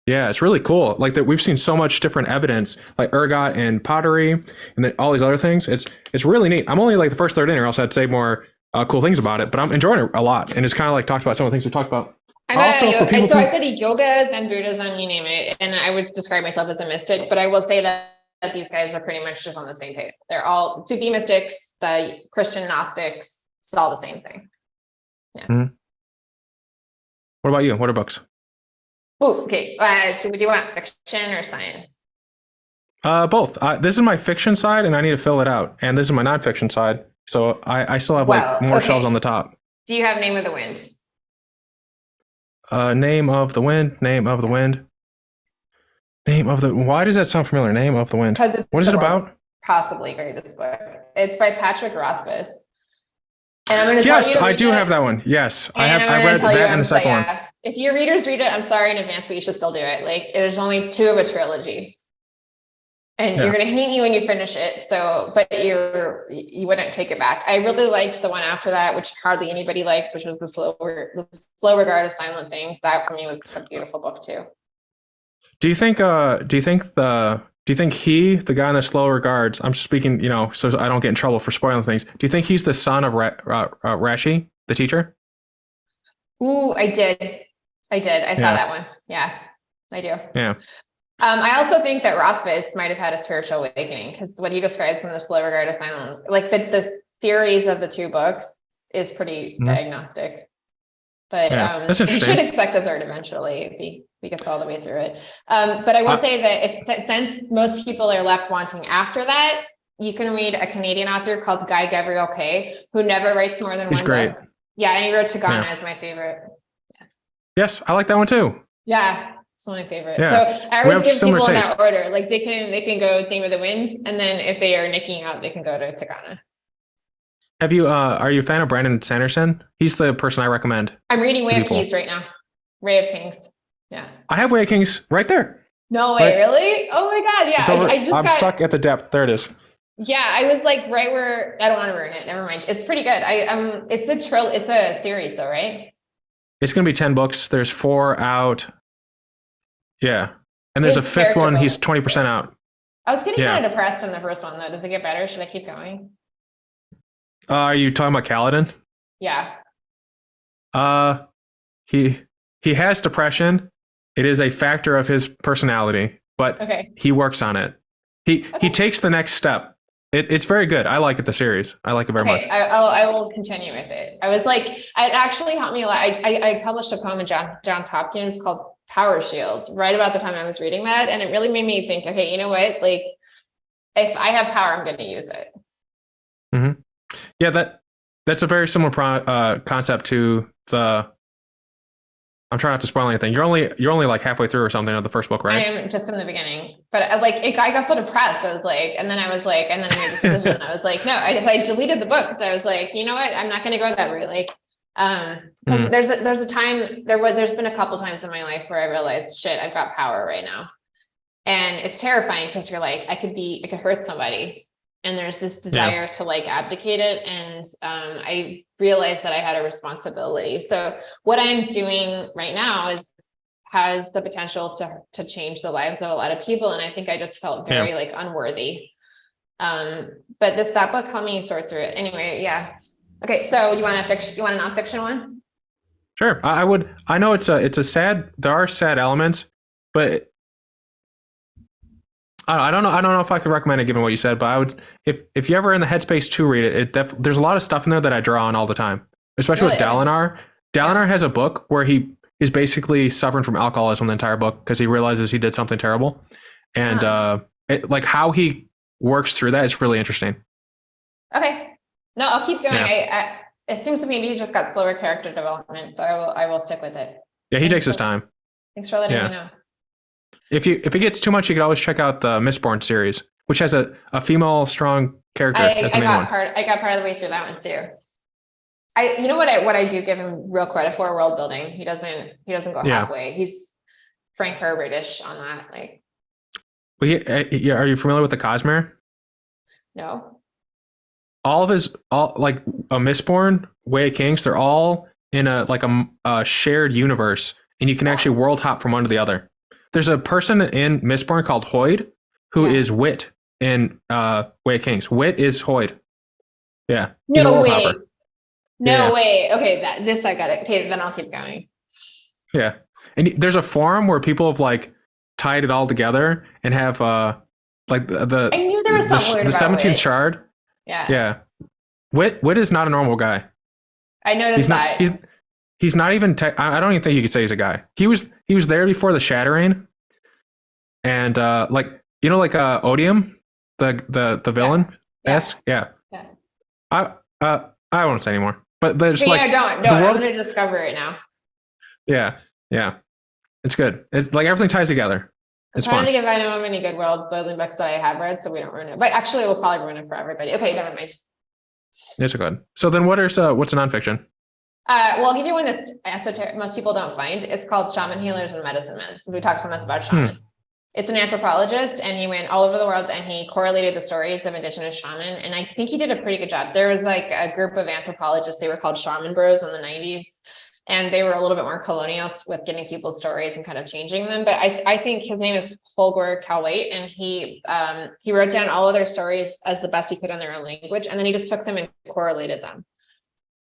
Yeah, it's really cool. Like that, we've seen so much different evidence, like ergot and pottery, and then all these other things. It's really neat. I'm only like the first third in, or else I'd say more cool things about it. But I'm enjoying it a lot, and it's kind of like talked about some of the things we talked about. I study yogas and Buddhism, you name it, and I would describe myself as a mystic. But I will say that these guys are pretty much just on the same page. They're all to be mystics. The Christian Gnostics, it's all the same thing. Yeah. Mm-hmm. What about you? What are books? Oh, okay. So do you want fiction or science? Both. This is my fiction side, and I need to fill it out. And this is my nonfiction side, so I still have like more shelves on the top. Do you have Name of the Wind? Name of the Wind. Name of the Wind. Name of the. Why does that sound familiar? Name of the Wind. What is it about? Possibly greatest book. It's by Patrick Rothfuss. And I'm going to yes, I do have that one. Yes, I read that and the second one. If your readers read it, I'm sorry in advance, but you should still do it. Like, there's only 2 of a trilogy, and you're going to hate me when you finish it. So, but you wouldn't take it back. I really liked the one after that, which hardly anybody likes, which was the slow regard of silent things. That for me was a beautiful book too. Do you think he, the guy in the slow regards, I'm speaking, so I don't get in trouble for spoiling things. Do you think he's the son of Rashi, the teacher? Ooh, I did. I saw that one. Yeah, I do. Yeah. I also think that Rothfuss might have had a spiritual awakening, because what he described from the slow regard of silence, like the series of the 2 books is pretty diagnostic. But that's we interesting. should expect a third eventually if he gets all the way through it. But I will say that since most people are left wanting after that, you can read a Canadian author called Guy Gabriel Kay, who never writes more than one book. Yeah, and he wrote Tagana as my favorite. Yeah. Yes, I like that one too. Yeah, it's one of my favorites. Yeah. So I always give people in taste. that order. Like they can go Name of the Wind, and then if they are nicking out, they can go to Tagana. Have you? Are you a fan of Brandon Sanderson? He's the person I recommend. I'm reading Way of Keys right now. Ray of Kings. Yeah. I have Way of Kings right there. No way, really? Oh my God, yeah. I'm stuck at the depth. There it is. Yeah, I was like right where I don't want to ruin it. Never mind. It's pretty good. It's a series though, right? It's gonna be 10 books. There's 4 out. Yeah, and there's a 5th one. He's 20% out. I was getting kind of depressed in the first one though. Does it get better? Should I keep going? Are you talking about Kaladin? Yeah. He has depression. It is a factor of his personality, but he works on it. He takes the next step. It's very good. I like it, the series. I like it very much. I will continue with it. I was like, it actually helped me a lot. I published a poem in Johns Hopkins called Power Shields right about the time I was reading that. And it really made me think, okay, you know what? Like, if I have power, I'm going to use it. Mm-hmm. Yeah, that's a very similar concept to the. I'm trying not to spoil anything. You're only like halfway through or something of the first book, right? I am just in the beginning, but I got so depressed. I was like, and then I made this decision. I was like, no, I deleted the book because I was like, you know what? I'm not going to go that route. Like, because there's a time there's been a couple times in my life where I realized, shit, I've got power right now, and it's terrifying because you're like, I could hurt somebody. And there's this desire to like abdicate it. And I realized that I had a responsibility. So what I'm doing right now has the potential to change the lives of a lot of people. And I think I just felt very like unworthy. But that book helped me sort through it. Anyway, yeah. Okay, so you want a nonfiction one? Sure. I would. I know it's a sad. There are sad elements, but I don't know if I could recommend it given what you said, but I would, if you're ever in the headspace to read it, there's a lot of stuff in there that I draw on all the time, especially with Dalinar. Dalinar has a book where he is basically suffering from alcoholism the entire book because he realizes he did something terrible. And like how he works through that is really interesting. Okay. No, I'll keep going. Yeah. It seems to me he just got slower character development, so I will stick with it. Yeah, he takes his time. Thanks for letting me know. If it gets too much, you could always check out the Mistborn series, which has a female strong character as the main one. I got part of the way through that one too. You know what I do give him real credit for? World building. He doesn't go halfway. He's Frank Herbertish on that. Like, Well, are you familiar with the Cosmere? no. All like a Mistborn, Way of Kings, they're all in a shared universe, and you can actually world hop from one to the other. There's a person in Mistborn called Hoyd, who is Wit in Way of Kings. Wit is Hoyd. Yeah. He's a world hopper. No way. Okay, this I got it. Okay, then I'll keep going. Yeah. And there's a forum where people have like tied it all together and have like the I knew there was something weird about 17th Wit. shard. Yeah. Yeah. Wit is not a normal guy. I noticed that. He's not even I don't even think you could say he's a guy. He was there before the Shattering. And like Odium, the villain. Yeah. I won't say anymore. But there's don't. I'm going to discover it now. Yeah. It's good. It's like everything ties together. It's I'm trying fun. to think if I know how many good world building books that I have read, so we don't ruin it. But actually, we'll probably ruin it for everybody. Okay, never mind. It's good. So then what's a nonfiction? Well, I'll give you one that's esoteric. Most people don't find. It's called Shaman Healers and Medicine Men. So we talked so much about shaman. It's an anthropologist, and he went all over the world and he correlated the stories of indigenous shaman. And I think he did a pretty good job. There was like a group of anthropologists, they were called shaman bros in the 90s. And they were a little bit more colonial with getting people's stories and kind of changing them. But I think his name is Holger Kalwait, and he wrote down all of their stories as the best he could in their own language. And then he just took them and correlated them.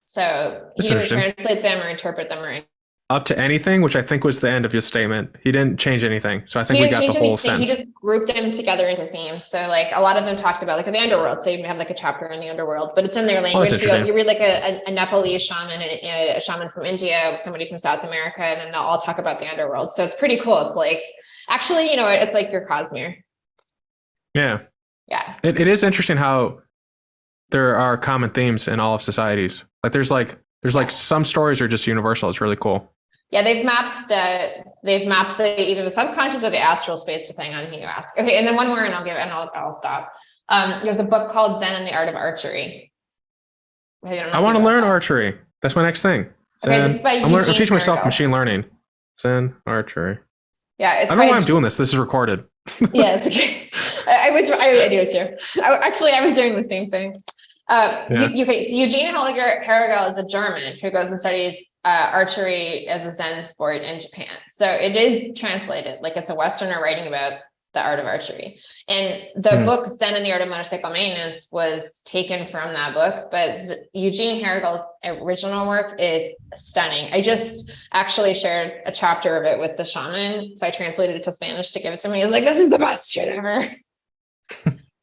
So he didn't translate them or interpret them or anything. Up to anything, which I think was the end of your statement. He didn't change anything. So I think we got the whole sense. He just grouped them together into themes. So like a lot of them talked about like the underworld. So you have like a chapter in the underworld, but it's in their language. So you read like a Nepalese shaman and a shaman from India, somebody from South America, and then they'll all talk about the underworld. So it's pretty cool. It's like, actually, it's like your Cosmere. Yeah. Yeah. It is interesting how there are common themes in all of societies. Like there's some stories are just universal. It's really cool. Yeah, they've mapped either the subconscious or the astral space, depending on who you ask. Okay, and then one more, and I'll stop. There's a book called Zen and the Art of Archery. I want to learn archery. That's my next thing. Zen. Okay, this is by I'm teaching myself machine learning. Zen archery. Yeah, I don't know why I'm doing this. This is recorded. Yeah, it's okay. I do it too. I was doing the same thing. Okay, so Eugene Herrigel is a German who goes and studies archery as a Zen sport in Japan. So it is translated, like it's a Westerner writing about the art of archery. And the book Zen and the Art of Motorcycle Maintenance was taken from that book, but Eugene Herrigel's original work is stunning. I just actually shared a chapter of it with the shaman. So I translated it to Spanish to give it to him. He was like, this is the best shit ever.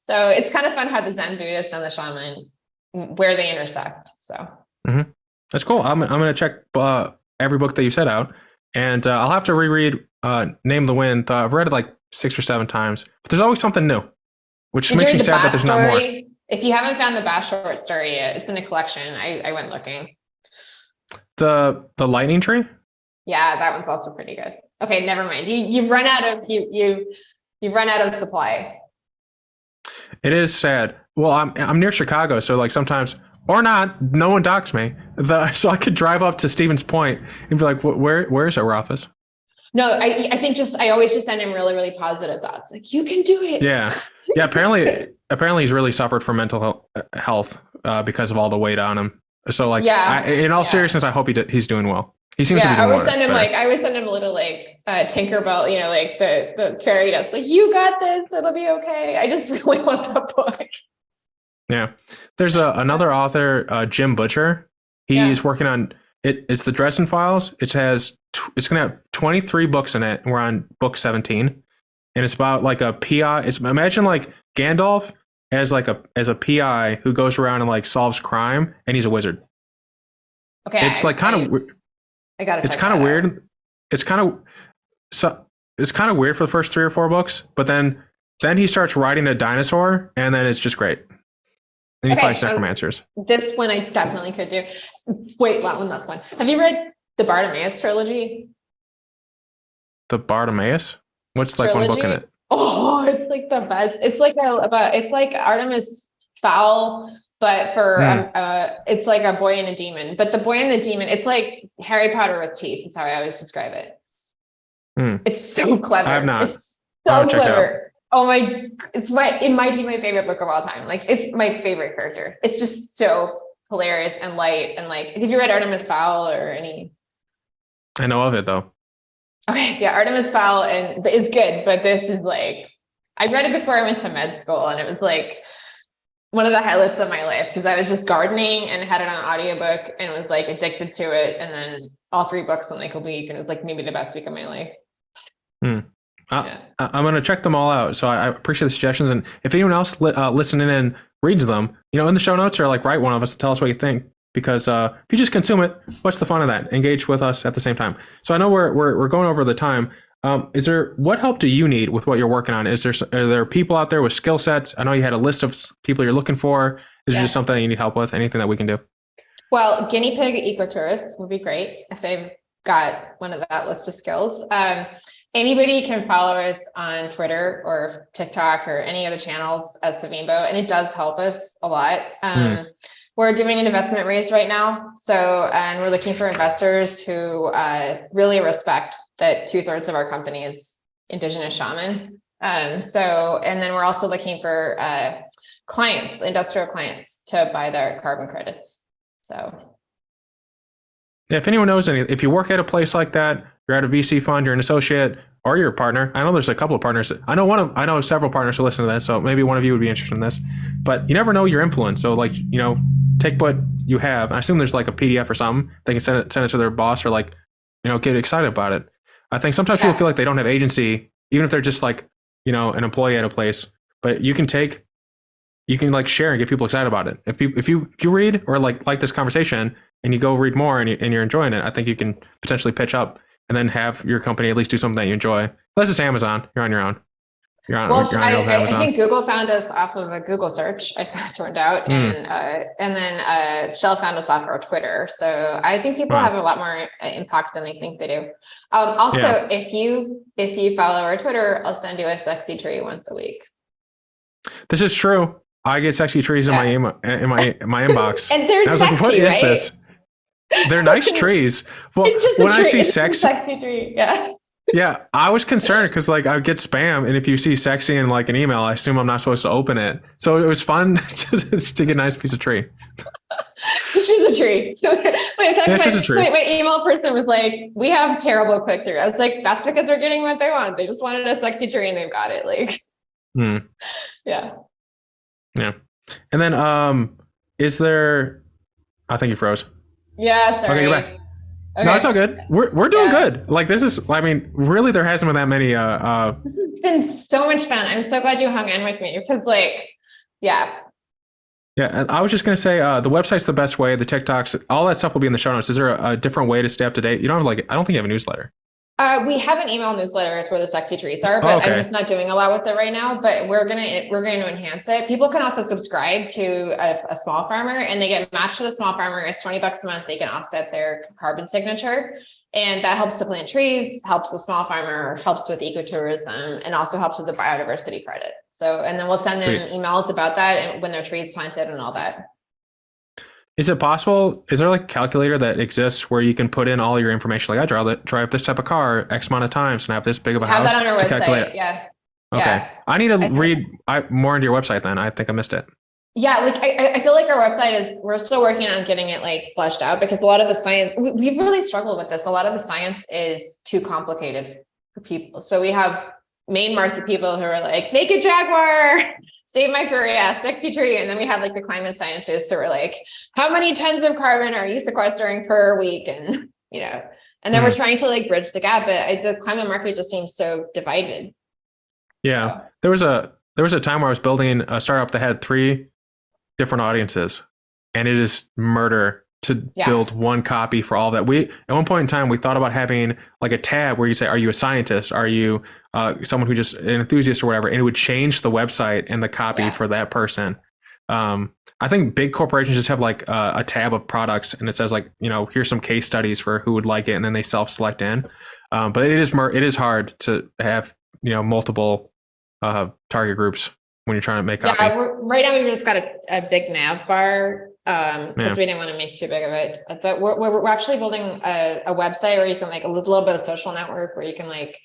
So it's kind of fun how the Zen Buddhist and the shaman, where they intersect. So that's cool. I'm gonna check every book that you set out, and I'll have to reread Name the Wind. I've read it like 6 or 7 times, but there's always something new, which makes me sad that there's not more. If you haven't found the Bash short story yet, it's in a collection. I went looking. The lightning tree. Yeah, that one's also pretty good. Okay, never mind. You've run out of supply. It is sad. Well, I'm near Chicago, so like sometimes or not, no one docks me. So I could drive up to Stevens Point and be like, where's our office? No, I think I always just send him really, really positive thoughts. Like, you can do it. Yeah. Apparently he's really suffered from mental health because of all the weight on him. So like, in all seriousness, I hope he's doing well. He seems to be doing well. I always send him a little Tinkerbell, like the fairy dust. Like, you got this. It'll be okay. I just really want the book. Yeah. There's another author, Jim Butcher. He's working on it. It's the Dresden Files. It's going to have 23 books in it. And we're on book 17. And it's about like a PI. Imagine like Gandalf as a PI who goes around and like solves crime, and he's a wizard. Okay. It's like kind of it's kind of weird. It's kind of weird for the first 3 or 4 books, but then he starts riding a dinosaur, and then it's just great. And he fights necromancers. This one I definitely could do. Wait, that one, this one. Have you read the Bartimaeus trilogy? The Bartimaeus? What's like one book in it? Oh, it's like the best. It's like Artemis Fowl But for it's like a boy and a demon. But the boy and the demon, it's like Harry Potter with teeth. Is how I always describe it. It's so clever. I have not. It's so clever. Oh my! It might be my favorite book of all time. Like, it's my favorite character. It's just so hilarious and light. And like, have you read Artemis Fowl or any? I know of it though. Okay, yeah, Artemis Fowl, and it's good. But this is like, I read it before I went to med school, and it was like one of the highlights of my life because I was just gardening and had it on audiobook and was like addicted to it. And then all 3 books in like a week, and it was like maybe the best week of my life. I'm going to check them all out. So I appreciate the suggestions. And if anyone else listening in reads them, in the show notes, or like write one of us to tell us what you think. Because if you just consume it, what's the fun of that? Engage with us at the same time. So I know we're going over the time. What help do you need with what you're working on? Are there people out there with skill sets? I know you had a list of people you're looking for. Is there just something that you need help with? Anything that we can do? Well, guinea pig ecotourists would be great if they've got one of that list of skills. Anybody can follow us on Twitter or TikTok or any other channels as Savimbo, and it does help us a lot. We're doing an investment raise right now. And we're looking for investors who really respect that 2/3 of our company is Indigenous shaman. And then we're also looking for clients, industrial clients, to buy their carbon credits. So. Yeah, if anyone knows if you work at a place like that, you're at a VC fund, you're an associate, or you're a partner. I know there's a couple of partners. I know several partners who listen to this, so maybe one of you would be interested in this. But you never know your influence. So like, take what you have. I assume there's like a PDF or something. They can send it to their boss, or like, get excited about it. I think sometimes people feel like they don't have agency, even if they're just like, an employee at a place. But you can like share and get people excited about it. If you read or like this conversation and you go read more and you're enjoying it, I think you can potentially pitch up and then have your company at least do something that you enjoy. Unless it's Amazon, you're on your own. I think Google found us off of a Google search, it turned out, and then Shell found us off our Twitter. So I think people have a lot more impact than they think they do. If you follow our Twitter, I'll send you a sexy tree once a week. This is true. I get sexy trees in my inbox. And they're I was sexy, like, what is right? this? They're nice trees. Well, when I see sexy tree, yeah, I was concerned because like I get spam, and if you see sexy in like an email, I assume I'm not supposed to open it. So it was fun to get a nice piece of tree. She's a tree. A tree. My email person was like, "We have terrible click through." I was like, "That's because they're getting what they want. They just wanted a sexy tree, and they've got it." Like, yeah. And then, is there? I think you froze. Yeah, sorry. Okay, you're back. Okay. No, it's all good. We're doing good. Like really there hasn't been that many this has been so much fun. I'm so glad you hung in with me because Yeah, and I was just gonna say the website's the best way, the TikToks, all that stuff will be in the show notes. Is there a different way to stay up to date? You don't have I don't think you have a newsletter. We have an email newsletter. It's where the sexy trees are, but I'm just not doing a lot with it right now. But we're going to enhance it. People can also subscribe to a small farmer, and they get matched to the small farmer. It's $20 a month. They can offset their carbon signature, and that helps to plant trees, helps the small farmer, helps with ecotourism, and also helps with the biodiversity credit. So, and then we'll send them emails about that and when their trees planted and all that. Is it possible? Is there like a calculator that exists where you can put in all your information? Like I drive this type of car X amount of times and have this big of a house. Have that on our website. Yeah. Okay. Yeah. I need to read more into your website then. I think I missed it. Yeah. Like I feel like our website we're still working on getting it like fleshed out because a lot of the science, we've really struggled with this. A lot of the science is too complicated for people. So we have main market people who are like, naked jaguar, save my fur, sexy tree. And then we have like the climate scientists who are like, how many tons of carbon are you sequestering per week? And, and then we're trying to like bridge the gap, but the climate market just seems so divided. Yeah. So. There was a time where I was building a startup that had 3 different audiences, and it is murder to build one copy for all that. At one point in time, we thought about having like a tab where you say, are you a scientist? Are you someone who just an enthusiast or whatever? And it would change the website and the copy for that person. I think big corporations just have like a tab of products, and it says like, here's some case studies for who would like it. And then they self-select in. But it is hard to have, multiple target groups when you're trying to make copy? Yeah, right now we've just got a big nav bar because we didn't want to make too big of it. But we're actually building a website where you can like a little bit of social network where you can like,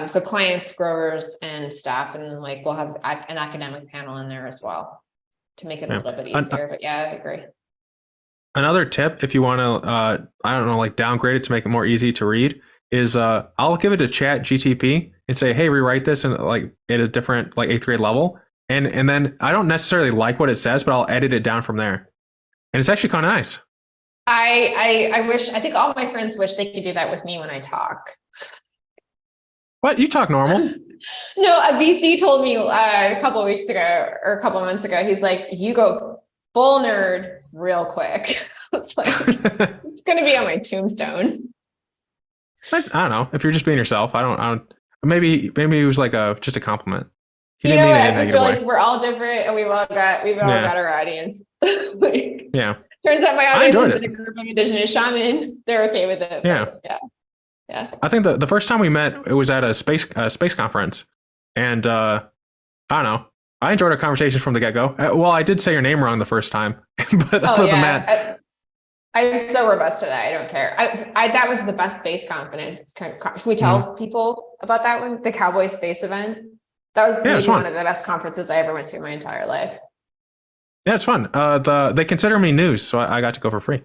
so clients, growers, and staff, and like we'll have an academic panel in there as well to make it a little bit easier. But yeah, I agree. Another tip, if you want to, I don't know, like downgrade it to make it more easy to read, is I'll give it to Chatgpt and say, hey, rewrite this and like at a different like 8th grade level. And then I don't necessarily like what it says, but I'll edit it down from there. And it's actually kind of nice. I think all my friends wish they could do that with me when I talk. What? You talk normal. No, a VC told me a couple of weeks ago or a couple of months ago, he's like, you go full nerd real quick. It's like, it's going to be on my tombstone. I don't know. If you're just being yourself, I don't, maybe it was like just a compliment. He didn't mean it in a negative way. We're all different and we've all got our audience. Like, yeah. Turns out my audience is in a group of Indigenous shaman. They're okay with it. Yeah. Yeah. I think the first time we met, it was at a space conference. And I don't know. I enjoyed our conversation from the get-go. Well, I did say your name wrong the first time, but other than that, I'm so robust to that. I don't care. That was the best space conference. Can we tell people about that one? The Cowboy Space event. That was maybe one of the best conferences I ever went to in my entire life. Yeah, it's fun. They consider me news, so I got to go for free.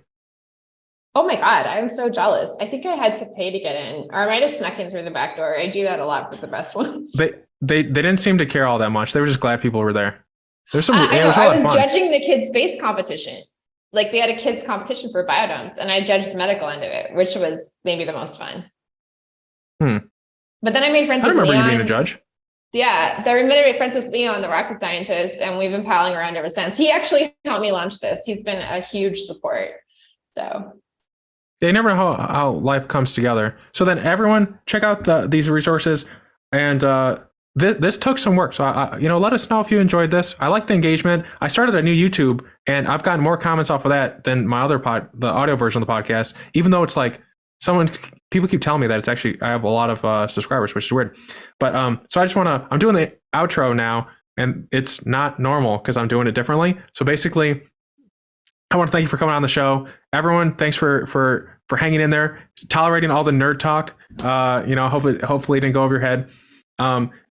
Oh my God, I'm so jealous. I think I had to pay to get in, or I might have snuck in through the back door. I do that a lot for the best ones. They didn't seem to care all that much. They were just glad people were there. There's some. I was judging the kids' space competition. Like they had a kids' competition for biodomes, and I judged the medical end of it, which was maybe the most fun. But then I made friends with Leon. I remember you being a judge. Yeah, I made friends with Leon, the rocket scientist, and we've been palling around ever since. He actually helped me launch this. He's been a huge support. So. They never know how life comes together. So then everyone check out these resources, and this took some work. So let us know if you enjoyed this. I like the engagement. I started a new YouTube, and I've gotten more comments off of that than my other the audio version of the podcast. Even though it's like people keep telling me that it's actually I have a lot of subscribers, which is weird. But so I just I'm doing the outro now, and it's not normal because I'm doing it differently. So basically, I want to thank you for coming on the show. Everyone, thanks for hanging in there, tolerating all the nerd talk. Hopefully it didn't go over your head.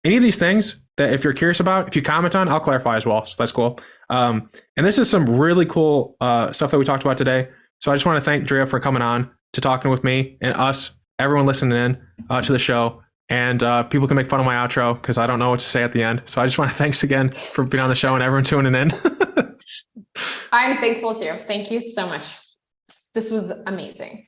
Any of these things that if you're curious about, if you comment on, I'll clarify as well. So that's cool. And this is some really cool stuff that we talked about today. So I just want to thank Drea for coming on to talking with me and us, everyone listening in to the show. And people can make fun of my outro because I don't know what to say at the end. So I just want to thanks again for being on the show and everyone tuning in. I'm thankful too. Thank you so much. This was amazing.